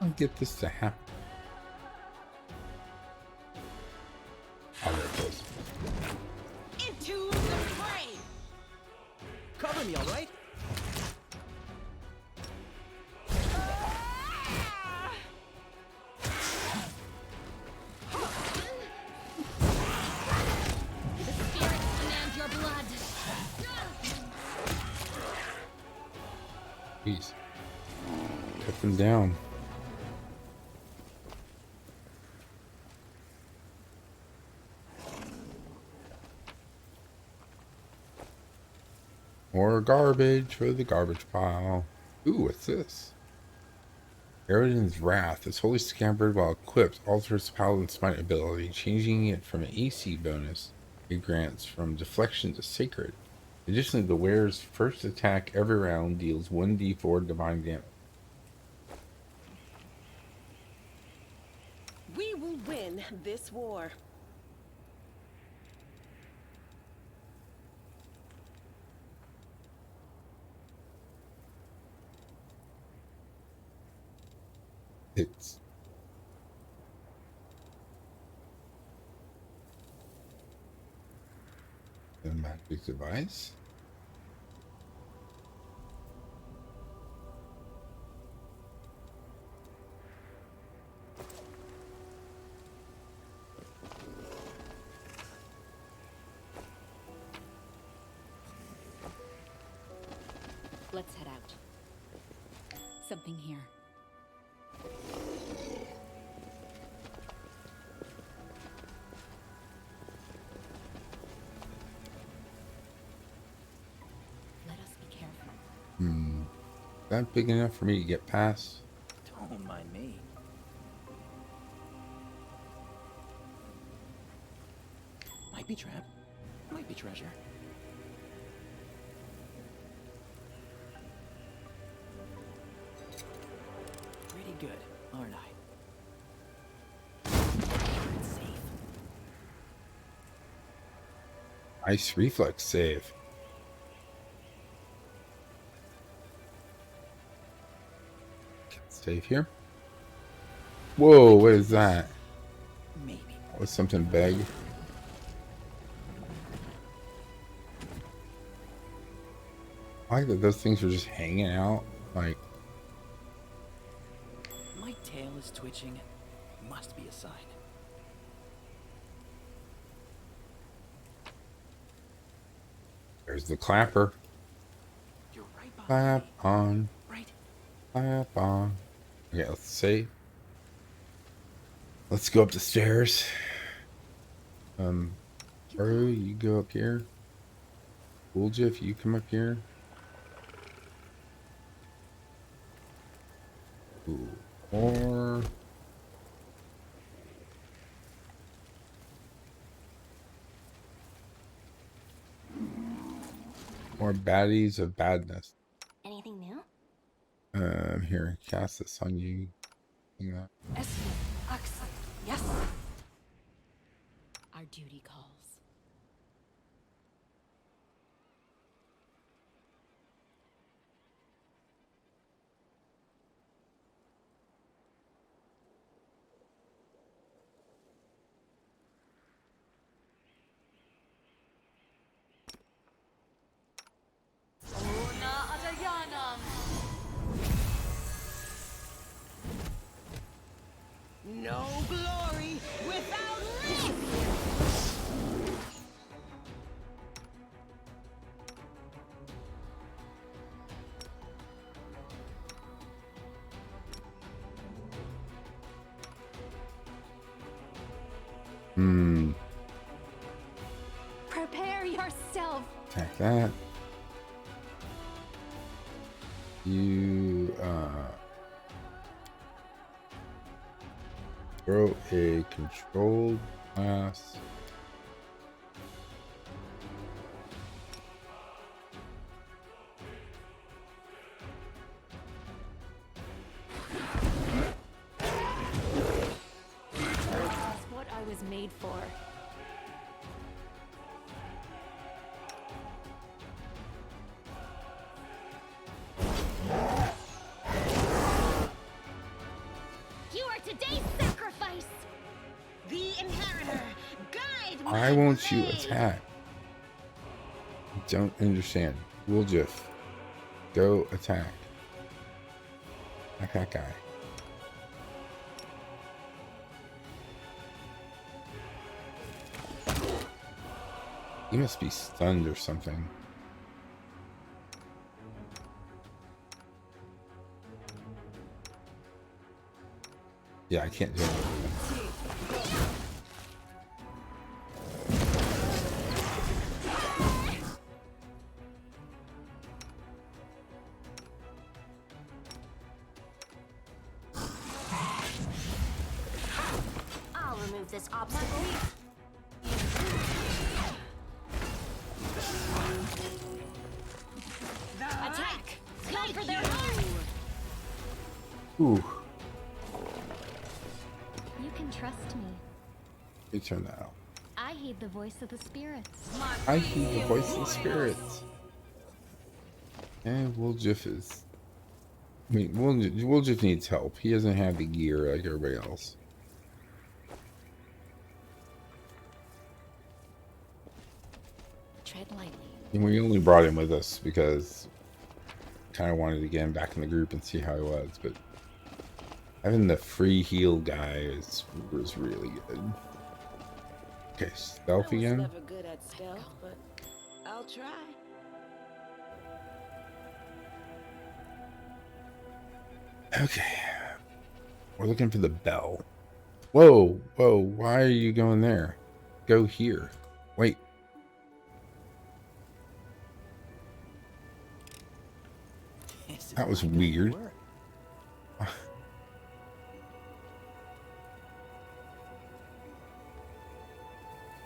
I'll get this to happen. Oh, there it goes. Into the fray! Cover me, all right? The spirits demand your blood! Jeez. Cut them down. More garbage for the garbage pile. Ooh, what's this? Eridan's Wrath. This holy scabbard, while equipped, alters Paladin's Smite ability, changing it from an AC bonus it grants from Deflection to Sacred. Additionally, the wearer's first attack every round deals 1d4 divine damage. We will win this war. It's... The magic device. Let's head out. Something here. Let us be careful. Is that big enough for me to get past? Don't mind me. Might be trap. Might be treasure. Pretty good, aren't I? It's safe. Ice reflex save. Save here. Whoa, what is that? Maybe. Was something big? I like that those things are just hanging out. Like, My tail is twitching. Must be a sign. there's the clapper. You're right behind Clap me, on, right? clap on. Okay, let's save. Let's go up the stairs. Aru, you go up here. Woljif, you come up here. Ooh. Or more baddies of badness. Anything new? Here, cast this on you. Yeah. Yes. Our duty calls. Una Adayanam. No glory without risk. Prepare yourself. Attack that. You throw a controlled blast. That's what I was made for. You are today's sacrifice. The inheritor, guide my I want you blade. attack. I don't understand. Woljif, go attack. Attack that guy. He must be stunned or something. Yeah, I can't do anything. I'll remove this obstacle. Attack! Go for their heart! Ooh, You can trust me. you turn that out. I heed the voice of the spirits. I hear the voice of the spirits. And Woljif is. I mean, Woljif needs help. He doesn't have the gear like everybody else. Tread lightly. And we only brought him with us because kind of wanted to get him back in the group and see how he was, but having the free heal guy was really good. Okay, stealth I was again. never good at stealth, but I'll try. Okay, we're looking for the bell. Whoa, whoa, why are you going there? Go here. Wait. This is That was why I got you weird. work.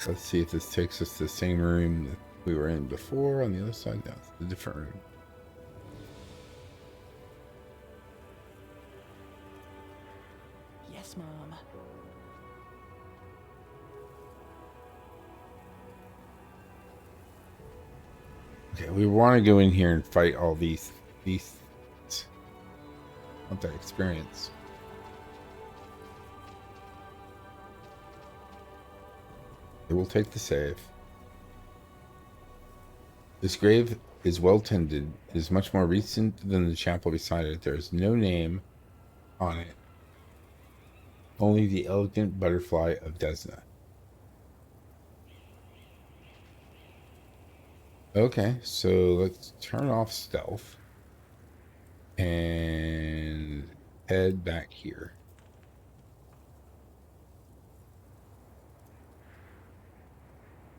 Let's see if this takes us to the same room that we were in before on the other side. No, it's a different room. Yes, Mom. Okay, we want to go in here and fight all these want that experience. It will take the save. This grave is well tended. It is much more recent than the chapel beside it. There is no name on it. Only the elegant butterfly of Desna. Okay, so let's turn off stealth and head back here.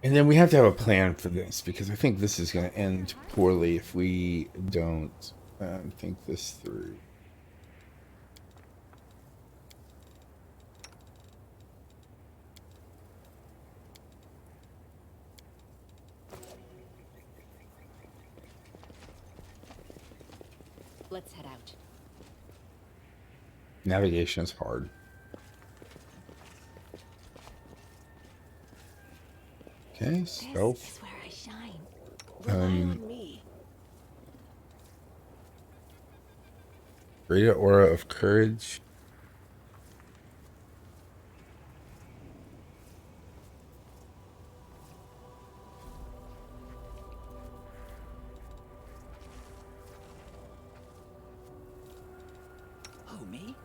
And then we have to have a plan for this because I think this is going to end poorly if we don't think this through. Let's head out. Navigation is hard. Okay, stealth. This is where I shine. Rely on me. Greater aura of courage. Oh, me?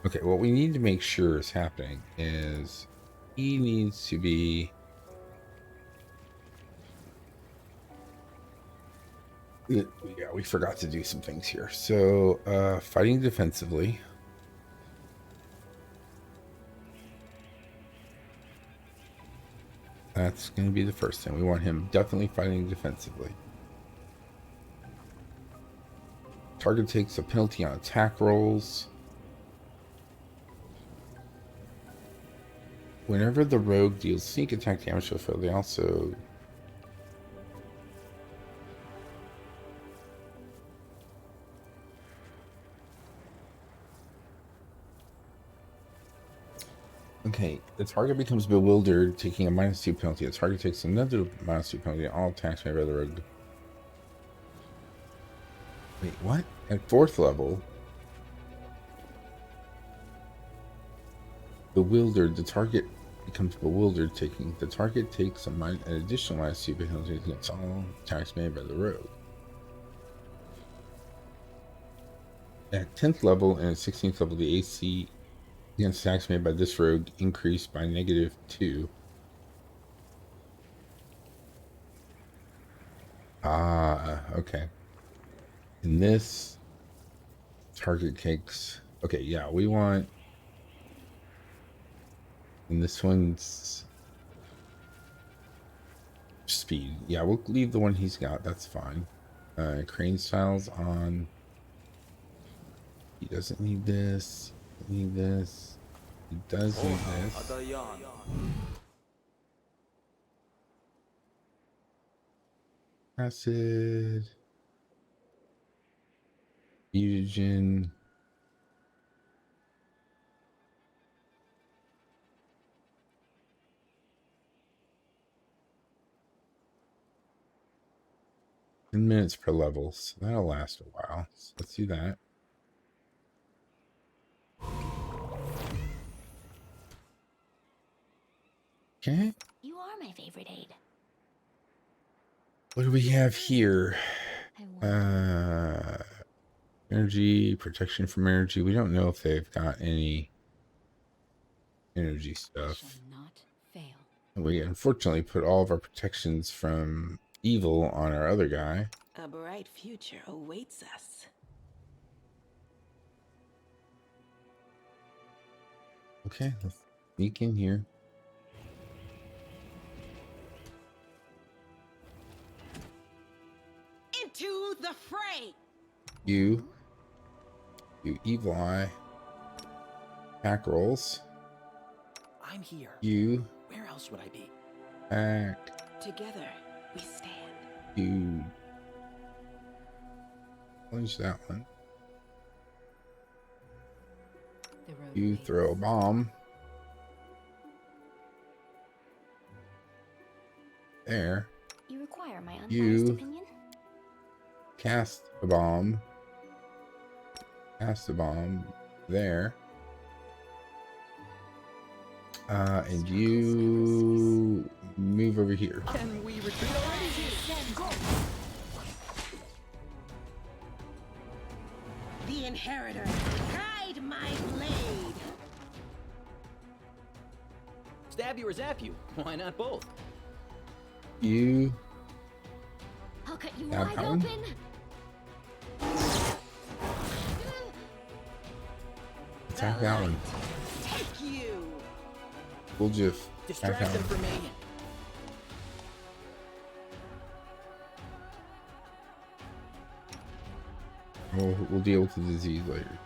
Okay, what we need to make sure is happening is he needs to be... Yeah, we forgot to do some things here. So, fighting defensively. That's going to be the first thing. We want him definitely fighting defensively. Target takes a penalty on attack rolls. Whenever the rogue deals sneak attack damage to a foe, they also... Okay, the target becomes bewildered, taking a -2 penalty. The target takes another -2 penalty on all attacks made by the rogue. Wait, what? At 4th level, bewildered, the target becomes bewildered, the target takes an additional -2 penalty against all attacks made by the rogue. At 10th level and at 16th level, the AC against attacks made by this rogue increased by -2. Ah, okay. And this target takes... Okay, yeah, we want... And this one's... speed. Yeah, we'll leave the one he's got. That's fine. Crane styles on... He doesn't need this. Need this. He does need this. Acid. Fusion. Minutes per level, so that'll last a while. So let's do that. Okay. You are my favorite aide. What do we have here? I wonder. Energy, protection from energy. We don't know if they've got any energy Shall stuff. not fail. We unfortunately put all of our protections from evil on our other guy. A bright future awaits us. Okay, let's sneak in here. Into the fray! You evil eye. Pack rolls. I'm here. You Where else would I be? pack. Together we stand. You punch that one. The road You waits. throw a bomb. There. You require my unbiased You- opinion? Cast a bomb. Cast a bomb. There. And you move over here. Can we retreat already? The inheritor, guide my blade. Stab you or zap you? Why not both? You I'll cut you That wide one? open. attack that one. Take you. Woljif. Attack Distract that them one. for me. We'll deal with the disease later.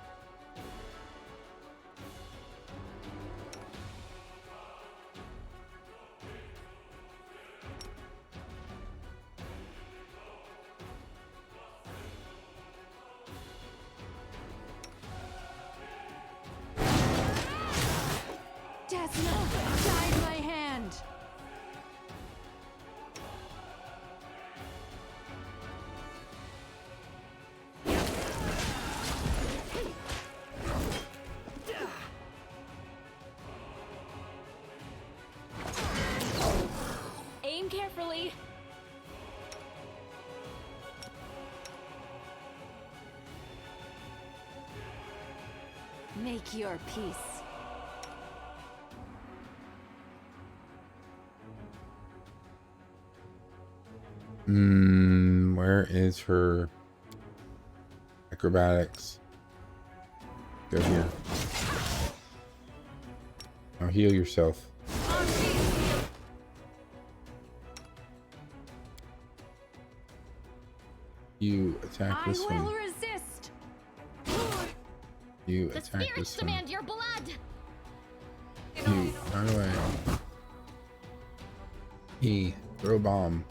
Desna, guide my hand. Aim carefully. Make your peace. Where is her acrobatics? Go here. Now heal yourself. You attack I this will one. resist. You The attack spirits this one. demand your blood. You run away. He throw a bomb.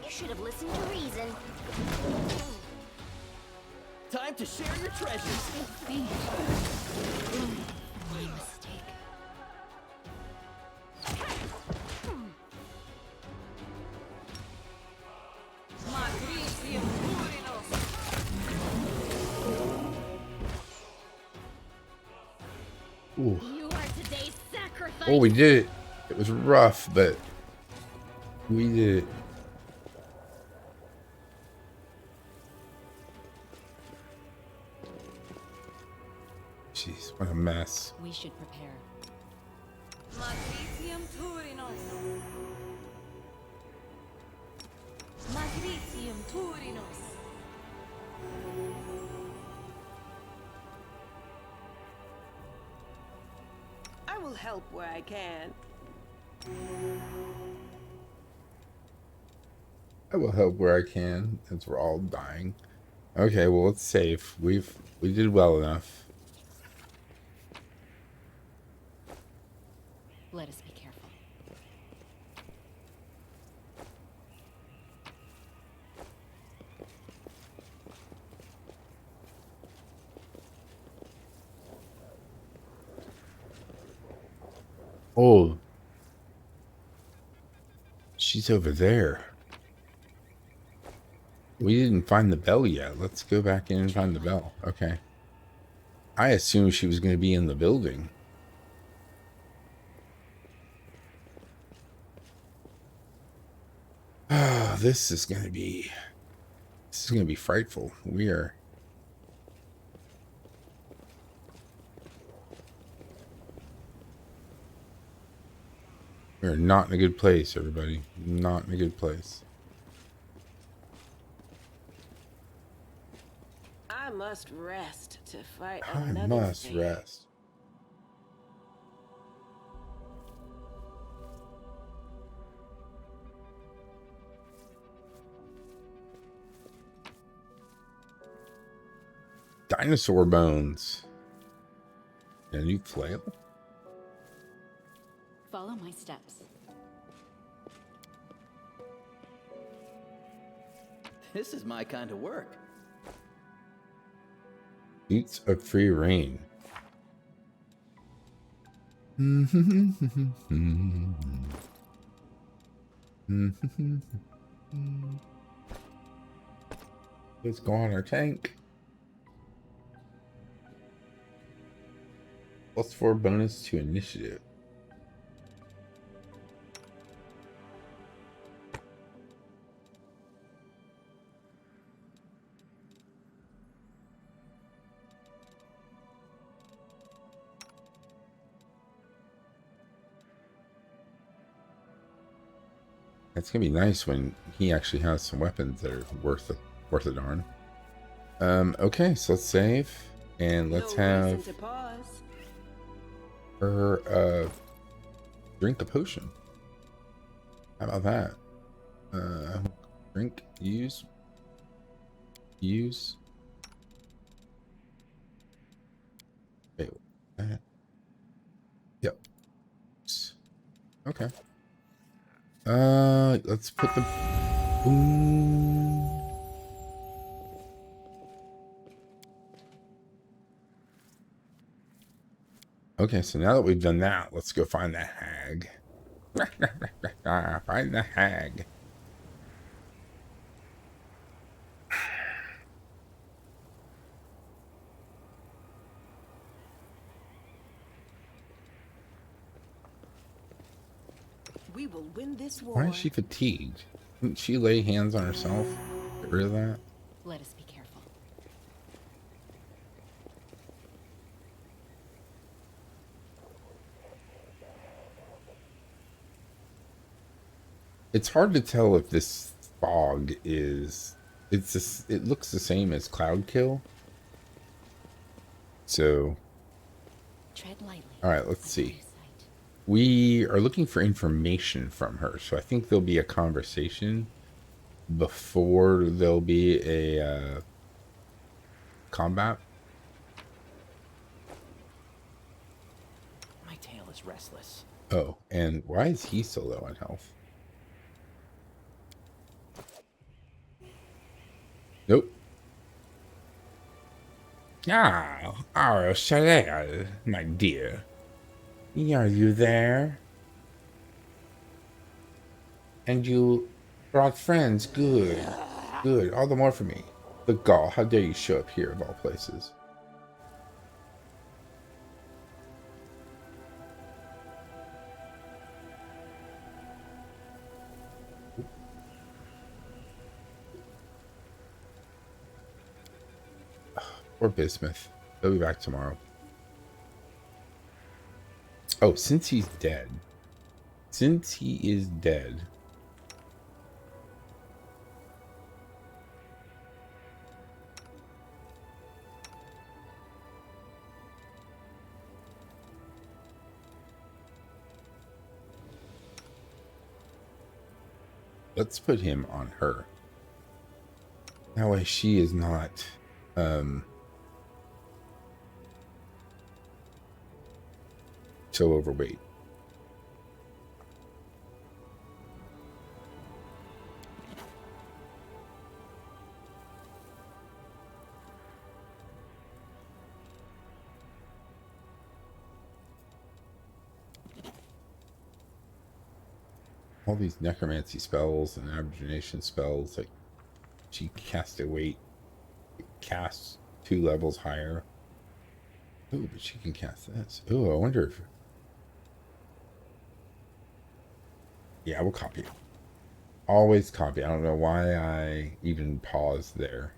You should have listened to reason. Time to share your treasures. My mistake. Matricium Turinos. Ooh. You are today's sacrifice. Oh, we did it. It was rough, but we did it. Jeez, what a mess. We should prepare. Matricium Turinos. Matricium Turinos. I will help where I can. I will help where I can, since we're all dying. Okay, well, it's safe. We did well enough. Let us be careful. Oh. She's over there. We didn't find the bell yet. Let's go back in and find the bell. Okay. I assumed she was going to be in the building. This is gonna be frightful. We're not in a good place, everybody. Not in a good place. I must rest to fight I another must fate. rest. Dinosaur bones. A new flail? Follow my steps. This is my kind of work. Boots of free reign. Let's go on our tank. +4 bonus to initiative. It's gonna be nice when he actually has some weapons that are worth a darn. Okay, so let's save and let's No reason have to pause. her drink a potion. How about that? Drink, use. Wait, yep. Okay. Let's put the boom. Okay, so now that we've done that, let's go find the hag. Find the hag. We will win this war. Why is she fatigued? Didn't she lay hands on herself? Get rid of that. Let us be careful. It's hard to tell if this fog is... it looks the same as Cloud Kill. So... Tread lightly. Alright, let's see. We are looking for information from her, so I think there'll be a conversation before there'll be a combat. My tail is restless. Oh, and why is he so low on health? Nope. Ah, Arueshalae, my dear. Are you there? And you brought friends. Good. Good. All the more for me. The gall. How dare you show up here of all places? Or Bismuth. They'll be back tomorrow. Oh, since he's dead. Since he is dead. Let's put him on her. That way she is not so overweight. All these necromancy spells and abjuration spells, like she cast a weight, casts 2 levels higher. Ooh, but she can cast this. Ooh, I wonder if... Yeah, we'll copy it. always copy. I don't know why I even paused there.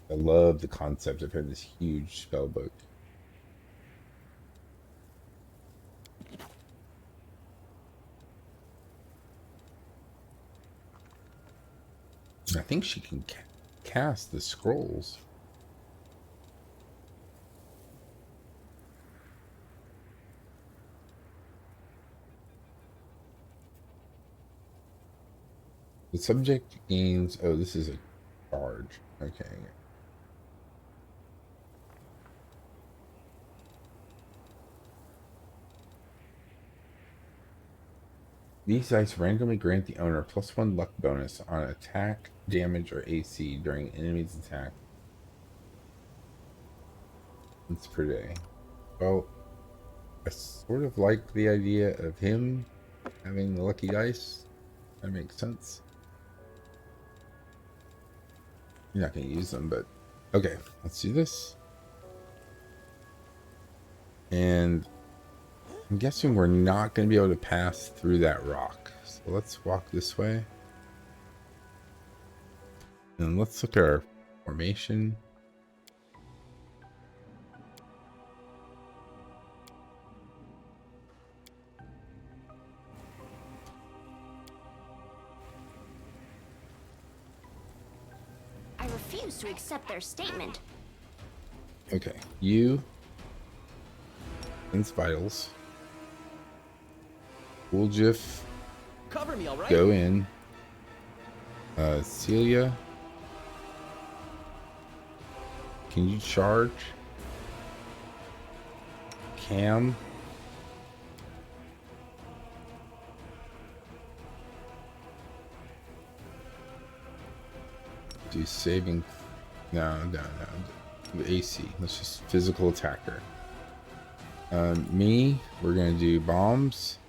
I love the concept of having this huge spell book. I think she can cast the scrolls. The subject gains... Oh, this is a charge. Okay. These dice randomly grant the owner +1 luck bonus on attack, damage, or AC during enemy's attack. Once per day. Well, I sort of like the idea of him having the lucky dice. That makes sense. You're not going to use them, but... Okay, let's do this. And I'm guessing we're not going to be able to pass through that rock. So let's walk this way. And let's look at our formation. I refuse to accept their statement. Okay, you... Sense vitals. Woljif, Cover me, all right? go in. Celia, can you charge? Cam, do saving. No. AC. Let's just physical attacker. Me, we're gonna do bombs.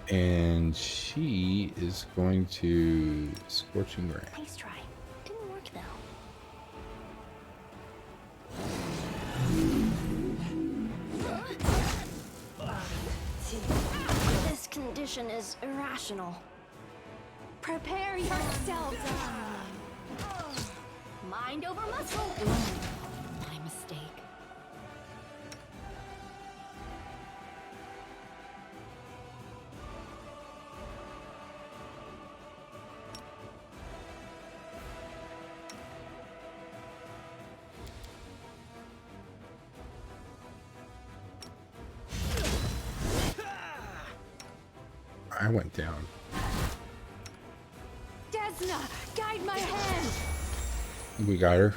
And she is going to scorching ray. Nice try. Didn't work though. This condition is irrational. Prepare yourself. Mind over muscle. My mistake. I went down. Desna, guide my hand. We got her.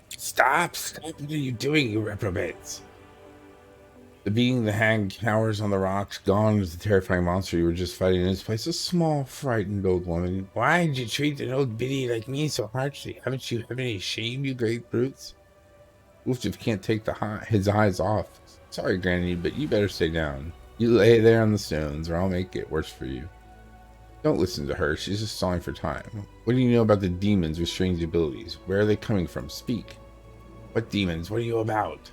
Stop! What are you doing, you reprobates? The being the hag cowers on the rocks, gone is the terrifying monster you were just fighting in its place. A small, frightened old woman. Why did you treat an old biddy like me so harshly? Haven't you any shame, you great brutes? Woljif can't take his eyes off. Sorry, Granny, but you better stay down. You lay there on the stones, or I'll make it worse for you. Don't listen to her. She's just stalling for time. What do you know about the demons with strange abilities? Where are they coming from? Speak. What demons? What are you about?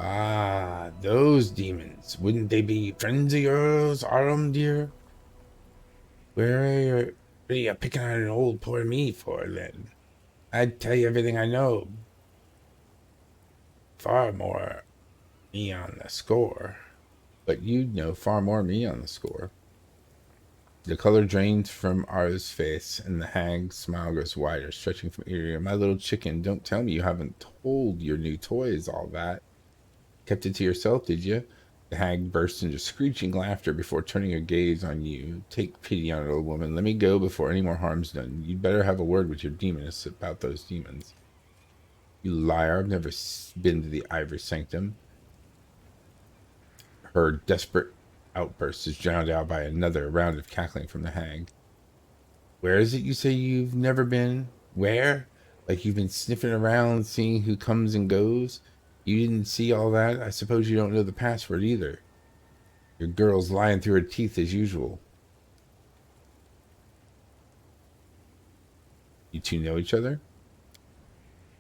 Ah, those demons. Wouldn't they be friends of yours, Arum, dear? What are you picking on an old poor me for, then? I'd tell you everything I know. Far more me on the score. But you'd know far more me on the score. The color drains from Ara's face, and the hag's smile goes wider, stretching from ear to ear. My little chicken, don't tell me you haven't told your new toys all that. Kept it to yourself, did you? The hag burst into screeching laughter before turning her gaze on you. Take pity on it, old woman. Let me go before any more harm's done. You'd better have a word with your demoness about those demons. You liar, I've never been to the Ivory Sanctum. Her desperate outburst is drowned out by another round of cackling from the hag. Where is it you say you've never been? Where? Like you've been sniffing around, seeing who comes and goes? You didn't see all that? I suppose you don't know the password either. Your girl's lying through her teeth as usual. You two know each other?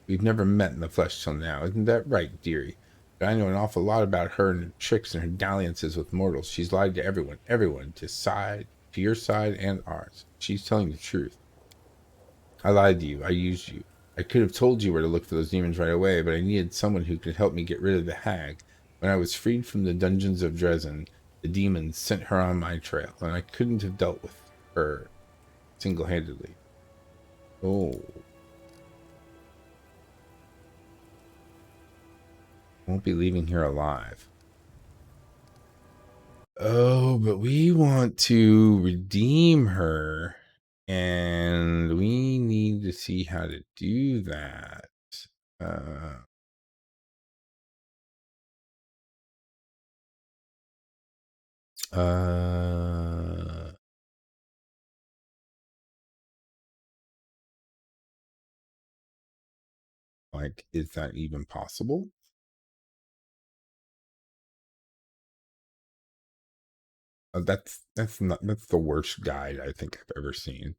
We've never met in the flesh till now. Isn't that right, dearie? But I know an awful lot about her and her tricks and her dalliances with mortals. She's lied to everyone, to your side and ours. She's telling the truth. I lied to you. I used you. I could have told you where to look for those demons right away, but I needed someone who could help me get rid of the hag. When I was freed from the dungeons of Dresden, the demons sent her on my trail, and I couldn't have dealt with her single-handedly. Oh. Won't be leaving here alive. Oh, but we want to redeem her, and we need to see how to do that. Uh, uh, like, is that even possible? That's the worst guide I think I've ever seen.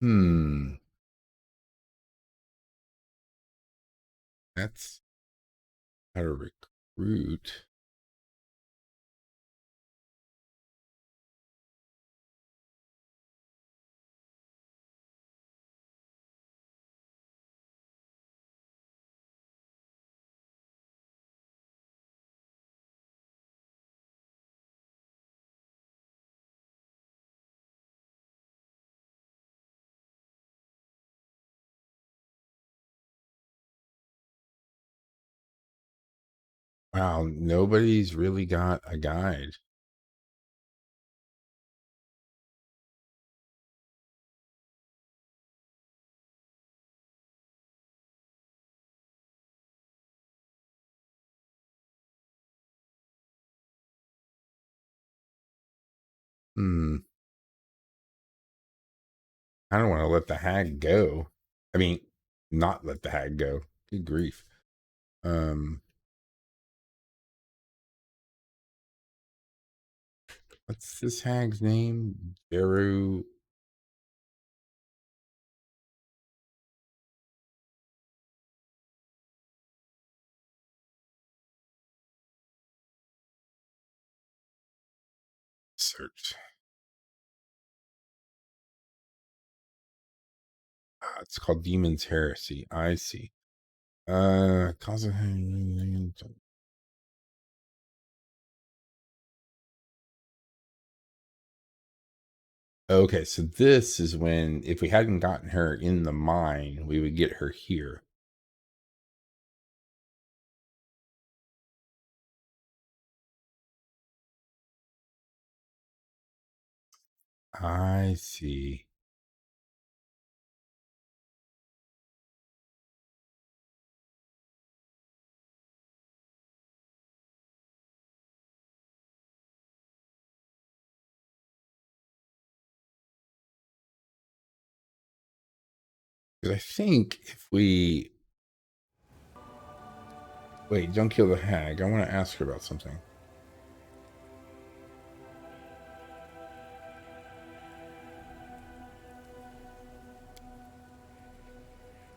Hmm, that's how to recruit. Wow, nobody's really got a guide. Hmm, I don't want to let the hag go. I mean, not let the hag go. Good grief. Um, what's this hag's name? Jeru. Search. It's called Demon's Heresy. I see. Cause of okay, so this is when, if we hadn't gotten her in the mine, we would get her here. I see. Because I think if we wait, don't kill the hag. I want to ask her about something.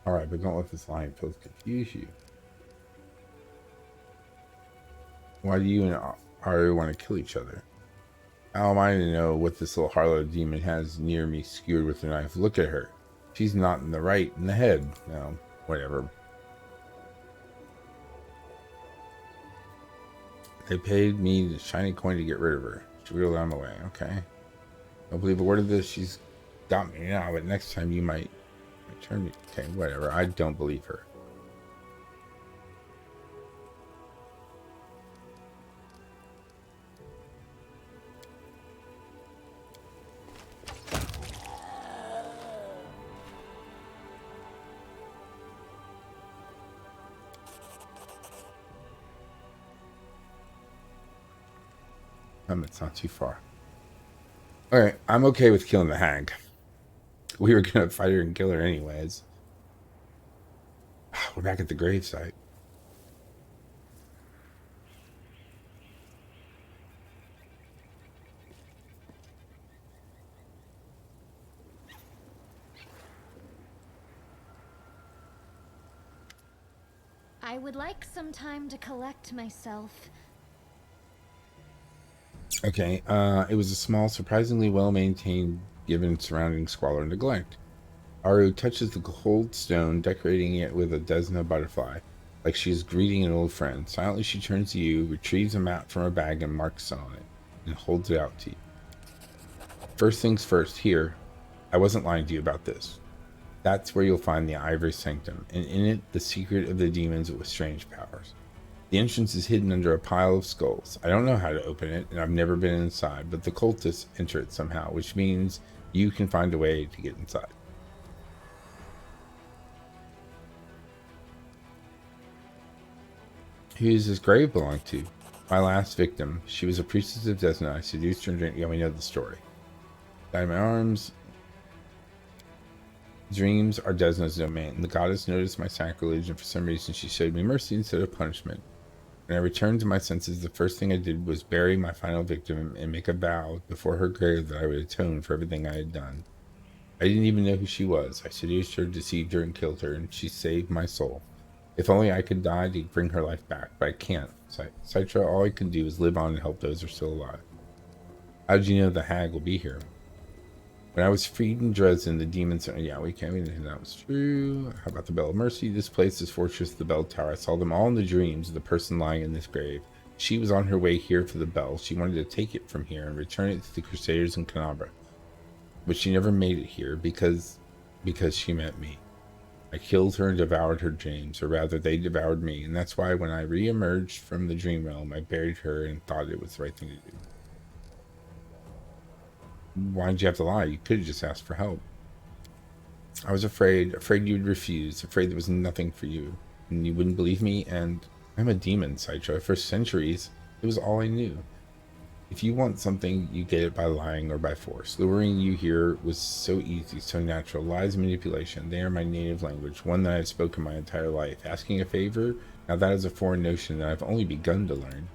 All right, but don't let this lying post confuse you. Why do you and Aru want to kill each other? How am I to know what this little harlot demon has near me skewered with a knife? Look at her. She's not in the right in the head. No, whatever. They paid me the shiny coin to get rid of her. She wheeled on the way. Okay. Don't believe a word of this. She's got me now, but next time you might return me. Okay, whatever. I don't believe her. It's not too far. Alright, I'm okay with killing the hag. We were gonna fight her and kill her anyways. We're back at the gravesite. I would like some time to collect myself. Okay, it was a small, surprisingly well-maintained, given surrounding squalor and neglect. Aru touches the cold stone, decorating it with a Desna butterfly, like she is greeting an old friend. Silently, she turns to you, retrieves a map from her bag and marks on it, and holds it out to you. First things first, here, I wasn't lying to you about this. That's where you'll find the Ivory Sanctum, and in it, the secret of the demons with strange powers. The entrance is hidden under a pile of skulls. I don't know how to open it, and I've never been inside, but the cultists enter it somehow, which means you can find a way to get inside. Who does this grave belong to? My last victim. She was a priestess of Desna. I seduced her and drank. Yeah, we know the story. Died in my arms. Dreams are Desna's domain. The goddess noticed my sacrilege, and for some reason she showed me mercy instead of punishment. When I returned to my senses, the first thing I did was bury my final victim and make a vow before her grave that I would atone for everything I had done. I didn't even know who she was. I seduced her, deceived her, and killed her, and she saved my soul. If only I could die to bring her life back, but I can't. Citra, all I can do is live on and help those who are still alive. How did you know the hag will be here? When I was freed in Dresden, the demons... Yeah, we know that was true. How about the Bell of Mercy? This place is Fortress the Bell Tower. I saw them all in the dreams of the person lying in this grave. She was on her way here for the bell. She wanted to take it from here and return it to the Crusaders in Canabra. But she never made it here because she met me. I killed her and devoured her dreams, or rather they devoured me, and that's why when I re-emerged from the dream realm, I buried her and thought it was the right thing to do. Why did you have to lie? You could have just asked for help. I was afraid you'd refuse, afraid there was nothing for you, and you wouldn't believe me, and I'm a demon, Citra. For centuries, it was all I knew. If you want something, you get it by lying or by force. Luring you here was so easy, so natural. Lies and manipulation, they are my native language, one that I've spoken my entire life. Asking a favor, now that is a foreign notion that I've only begun to learn.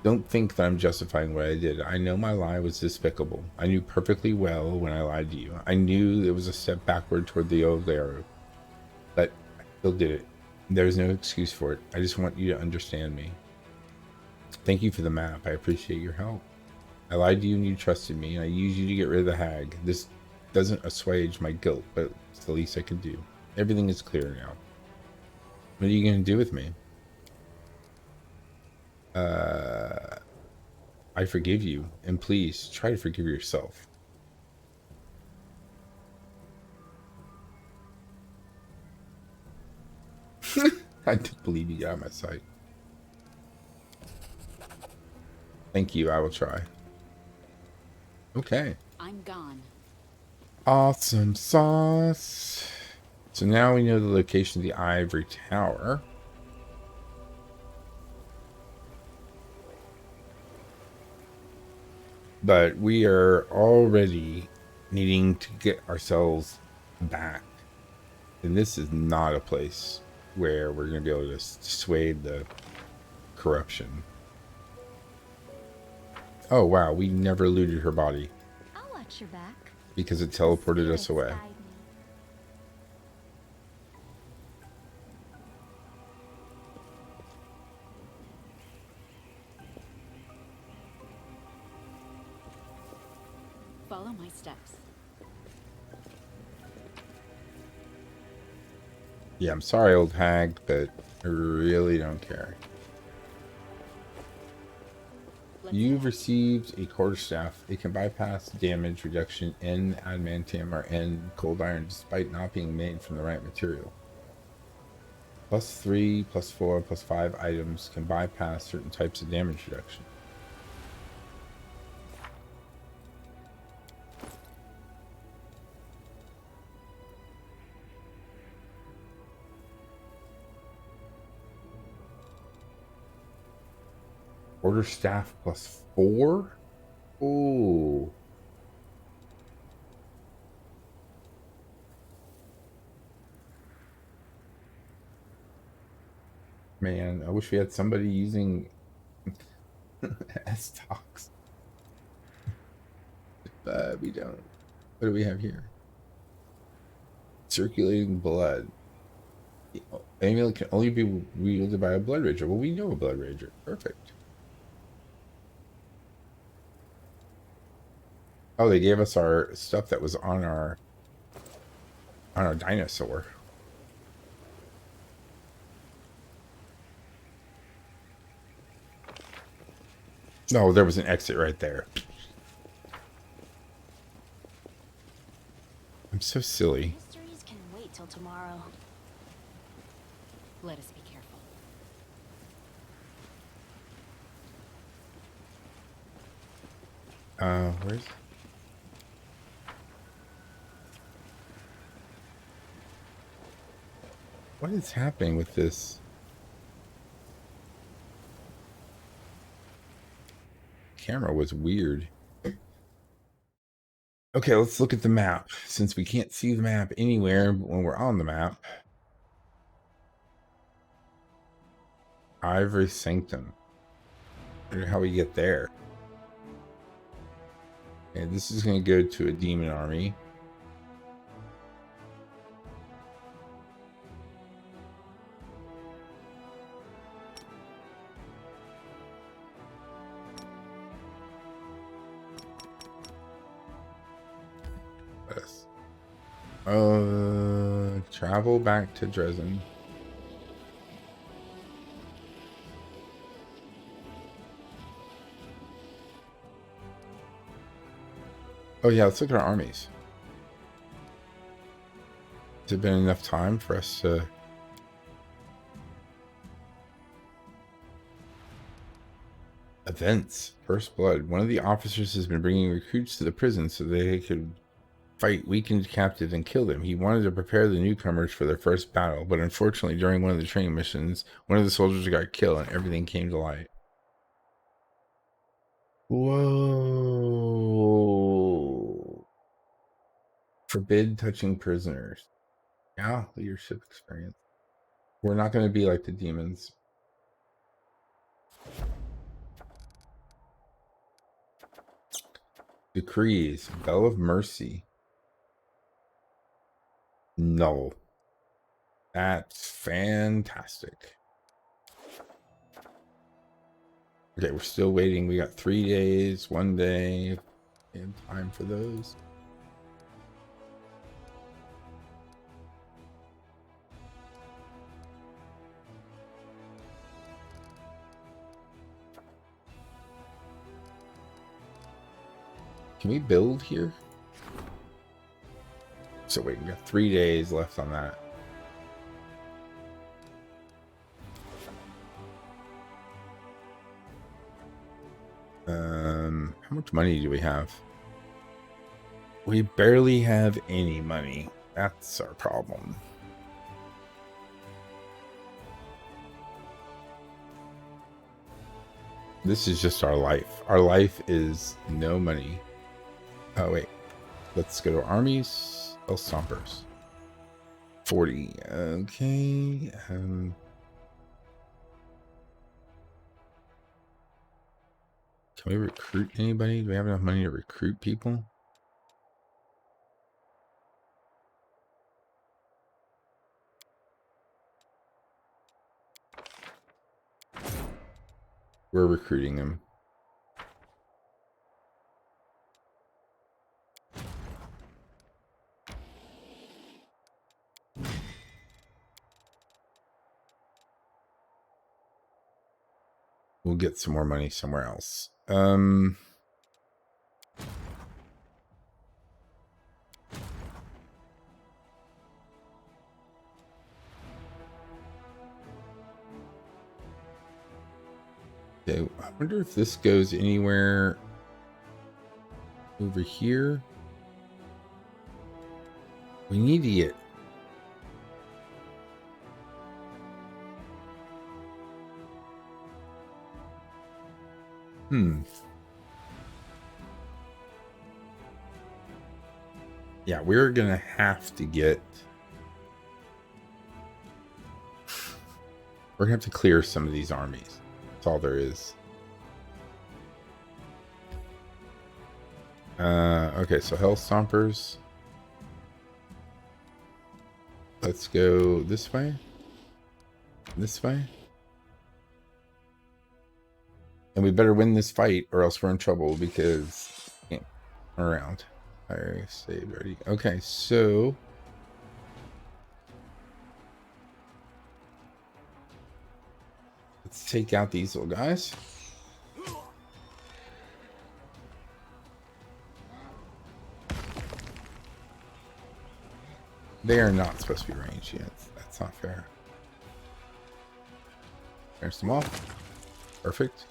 Don't think that I'm justifying what I did. I know my lie was despicable. I knew perfectly well when I lied to you. I knew it was a step backward toward the old Aru. But I still did it. There's no excuse for it. I just want you to understand me. Thank you for the map. I appreciate your help. I lied to you and you trusted me, and I used you to get rid of the hag. This doesn't assuage my guilt, but it's the least I can do. Everything is clear now. What are you going to do with me? I forgive you, and please try to forgive yourself. I didn't believe you got out of my sight. Thank you, I will try. Okay. I'm gone. Awesome sauce. So now we know the location of the Ivory Tower. But we are already needing to get ourselves back. And this is not a place where we're going to be able to dissuade the corruption. Oh, wow. We never looted her body. I'll watch your back. Because it teleported us away. Guide me. Follow my steps. Yeah, I'm sorry, old hag, but I really don't care. You've received a quarterstaff. It can bypass damage reduction N adamantium or N cold iron despite not being made from the right material. +3, +4, +5 items can bypass certain types of damage reduction. Quarterstaff +4? Ooh. Man, I wish we had somebody using S-Tox. But we don't. What do we have here? Circulating blood. The amulet can only be wielded by a blood rager. Well, we know a blood rager. Perfect. Oh, they gave us our stuff that was on our dinosaur. No, there was an exit right there. I'm so silly. Mysteries can wait till tomorrow. Let us be careful. Where's... What is happening with this? Camera was weird. Okay, let's look at the map. Since we can't see the map anywhere when we're on the map. Ivory Sanctum. I wonder how we get there. Okay, this is going to go to a demon army. Yes. Travel back to Dresden. Oh yeah, let's look at our armies. Has it been enough time for us to... Events. First Blood. One of the officers has been bringing recruits to the prison so they could fight weakened captives and kill them. He wanted to prepare the newcomers for their first battle, but unfortunately during one of the training missions, one of the soldiers got killed and everything came to light. Whoa. Forbid touching prisoners. Yeah, leadership experience. We're not going to be like the demons. Decrees. Bell of Mercy. No. That's fantastic. Okay, we're still waiting. We got 3 days, 1 day. And time for those. Can we build here? So wait, we got 3 days left on that. How much money do we have? We barely have any money. That's our problem. This is just our life. Our life is no money. Oh, wait. Let's go to armies. Oh, Stompers. 40. Okay. Can we recruit anybody? Do we have enough money to recruit people? We're recruiting them. We'll get some more money somewhere else. Okay, I wonder if this goes anywhere over here. We need to get... Hmm. Yeah, we're gonna have to get... We're gonna have to clear some of these armies. That's all there is. Okay, so Hell Stompers. Let's go this way. This way. And we better win this fight or else we're in trouble because we can't turn around. I saved already. Okay, so let's take out these little guys. They are not supposed to be ranged yet. That's not fair. There's them all. Perfect.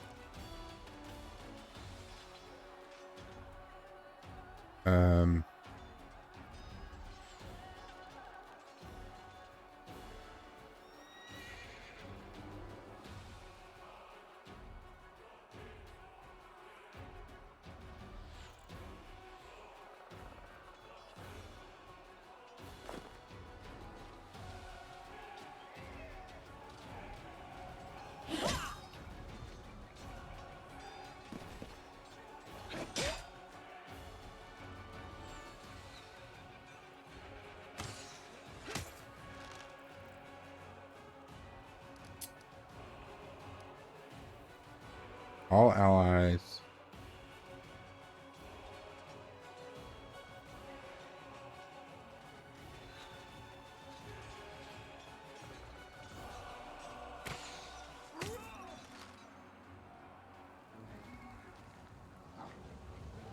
All allies.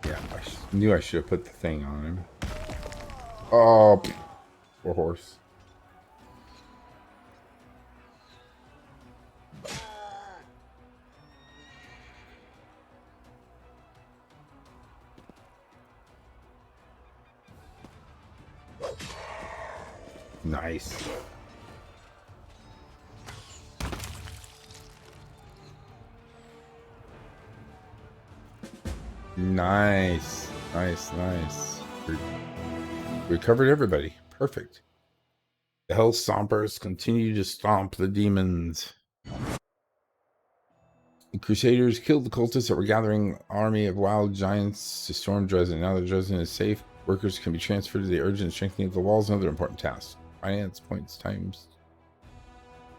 Yeah, I knew I should have put the thing on him. Oh, poor horse. Nice. Nice. Nice. We covered everybody. Perfect. The Hell Stompers continue to stomp the demons. The Crusaders killed the cultists that were gathering an army of wild giants to storm Dresden. Now that Dresden is safe, workers can be transferred to the urgent strengthening of the walls and other important tasks. Finance points times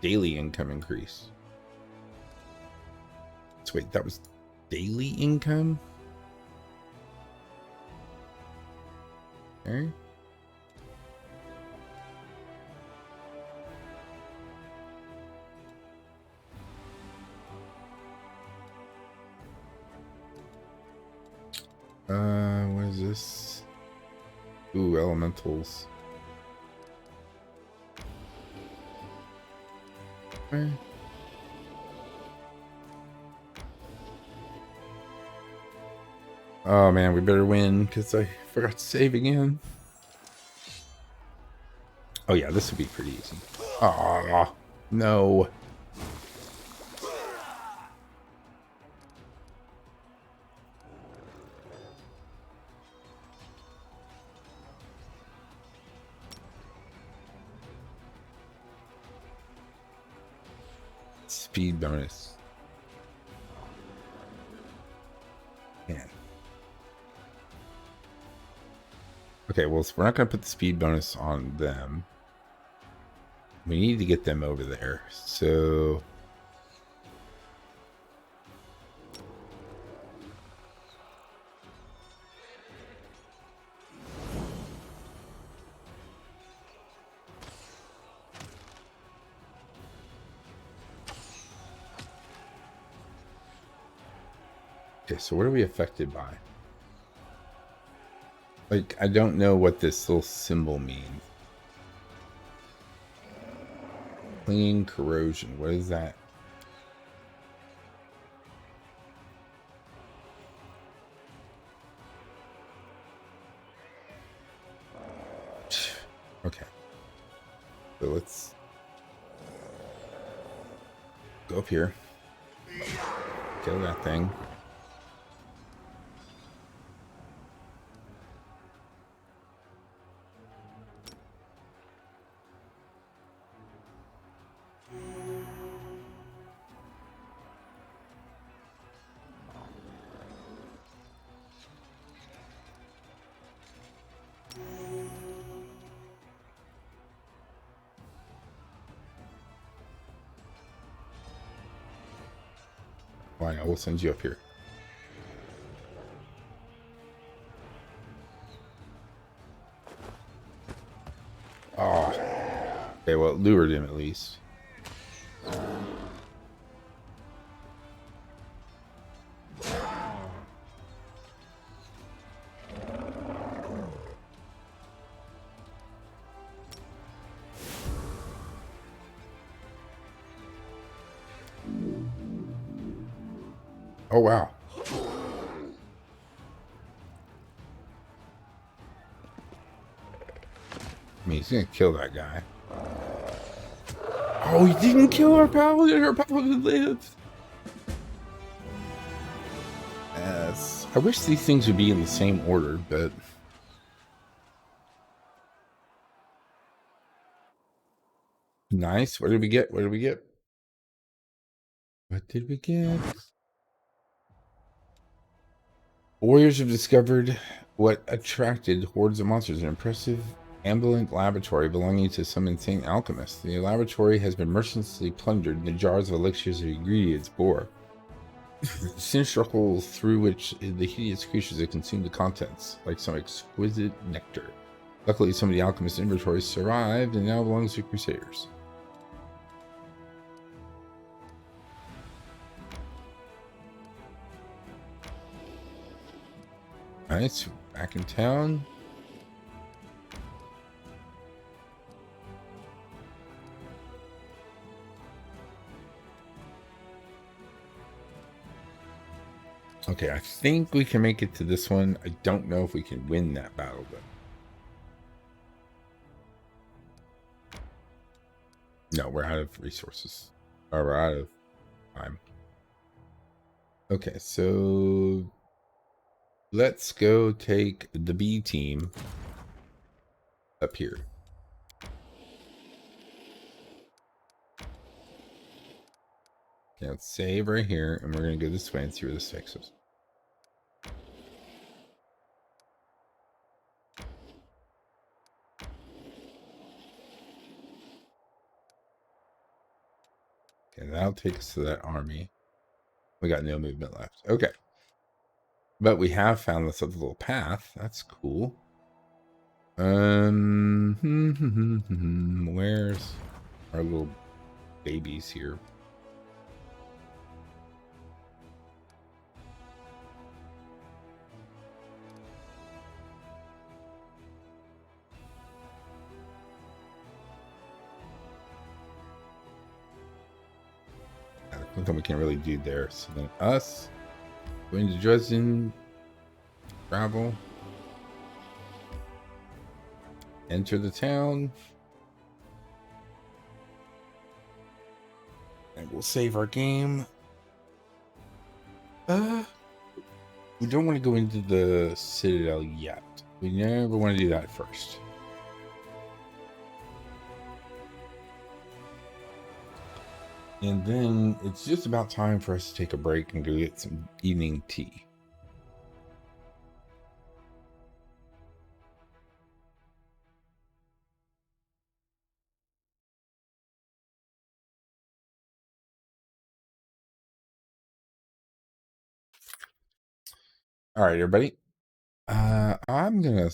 daily income increase. So wait, that was daily income? Okay. What is this? Ooh, elementals. Okay. Oh man, we better win because I forgot to save again. Oh yeah, this would be pretty easy. Oh no. Speed bonus. Man. Okay, well, so we're not going to put the speed bonus on them. We need to get them over there. So... Okay, so what are we affected by? Like, I don't know what this little symbol means. Clinging corrosion. What is that? Okay. So let's go up here. Kill that thing. Fine, I will send you up here. Oh. Okay, well, it lured him at least. Oh, wow. I mean, he's gonna kill that guy. Oh, he didn't kill our paladin. Our paladin lived. Yes. I wish these things would be in the same order, but... Nice. What did we get? What did we get? What did we get? Warriors have discovered what attracted hordes of monsters. An impressive ambulance laboratory belonging to some insane alchemist. The laboratory has been mercilessly plundered and the jars of elixirs and ingredients bore. Sinister holes through which the hideous creatures have consumed the contents, like some exquisite nectar. Luckily, some of the alchemist's inventories survived and now belongs to crusaders. Nice, back in town. Okay, I think we can make it to this one. I don't know if we can win that battle, though. No, we're out of resources. Or we're out of time. Okay, so let's go take the B team up here. Okay, let's save right here, and we're going to go this way and see where this takes us. Okay, that'll take us to that army. We got no movement left. Okay. But we have found this other little path. That's cool. Where's our little babies here? Nothing we can really do there. So then us going to Dresden, travel, enter the town, and we'll save our game. We don't want to go into the Citadel yet. We never want to do that first. And then it's just about time for us to take a break and go get some evening tea. All right, everybody. I'm going to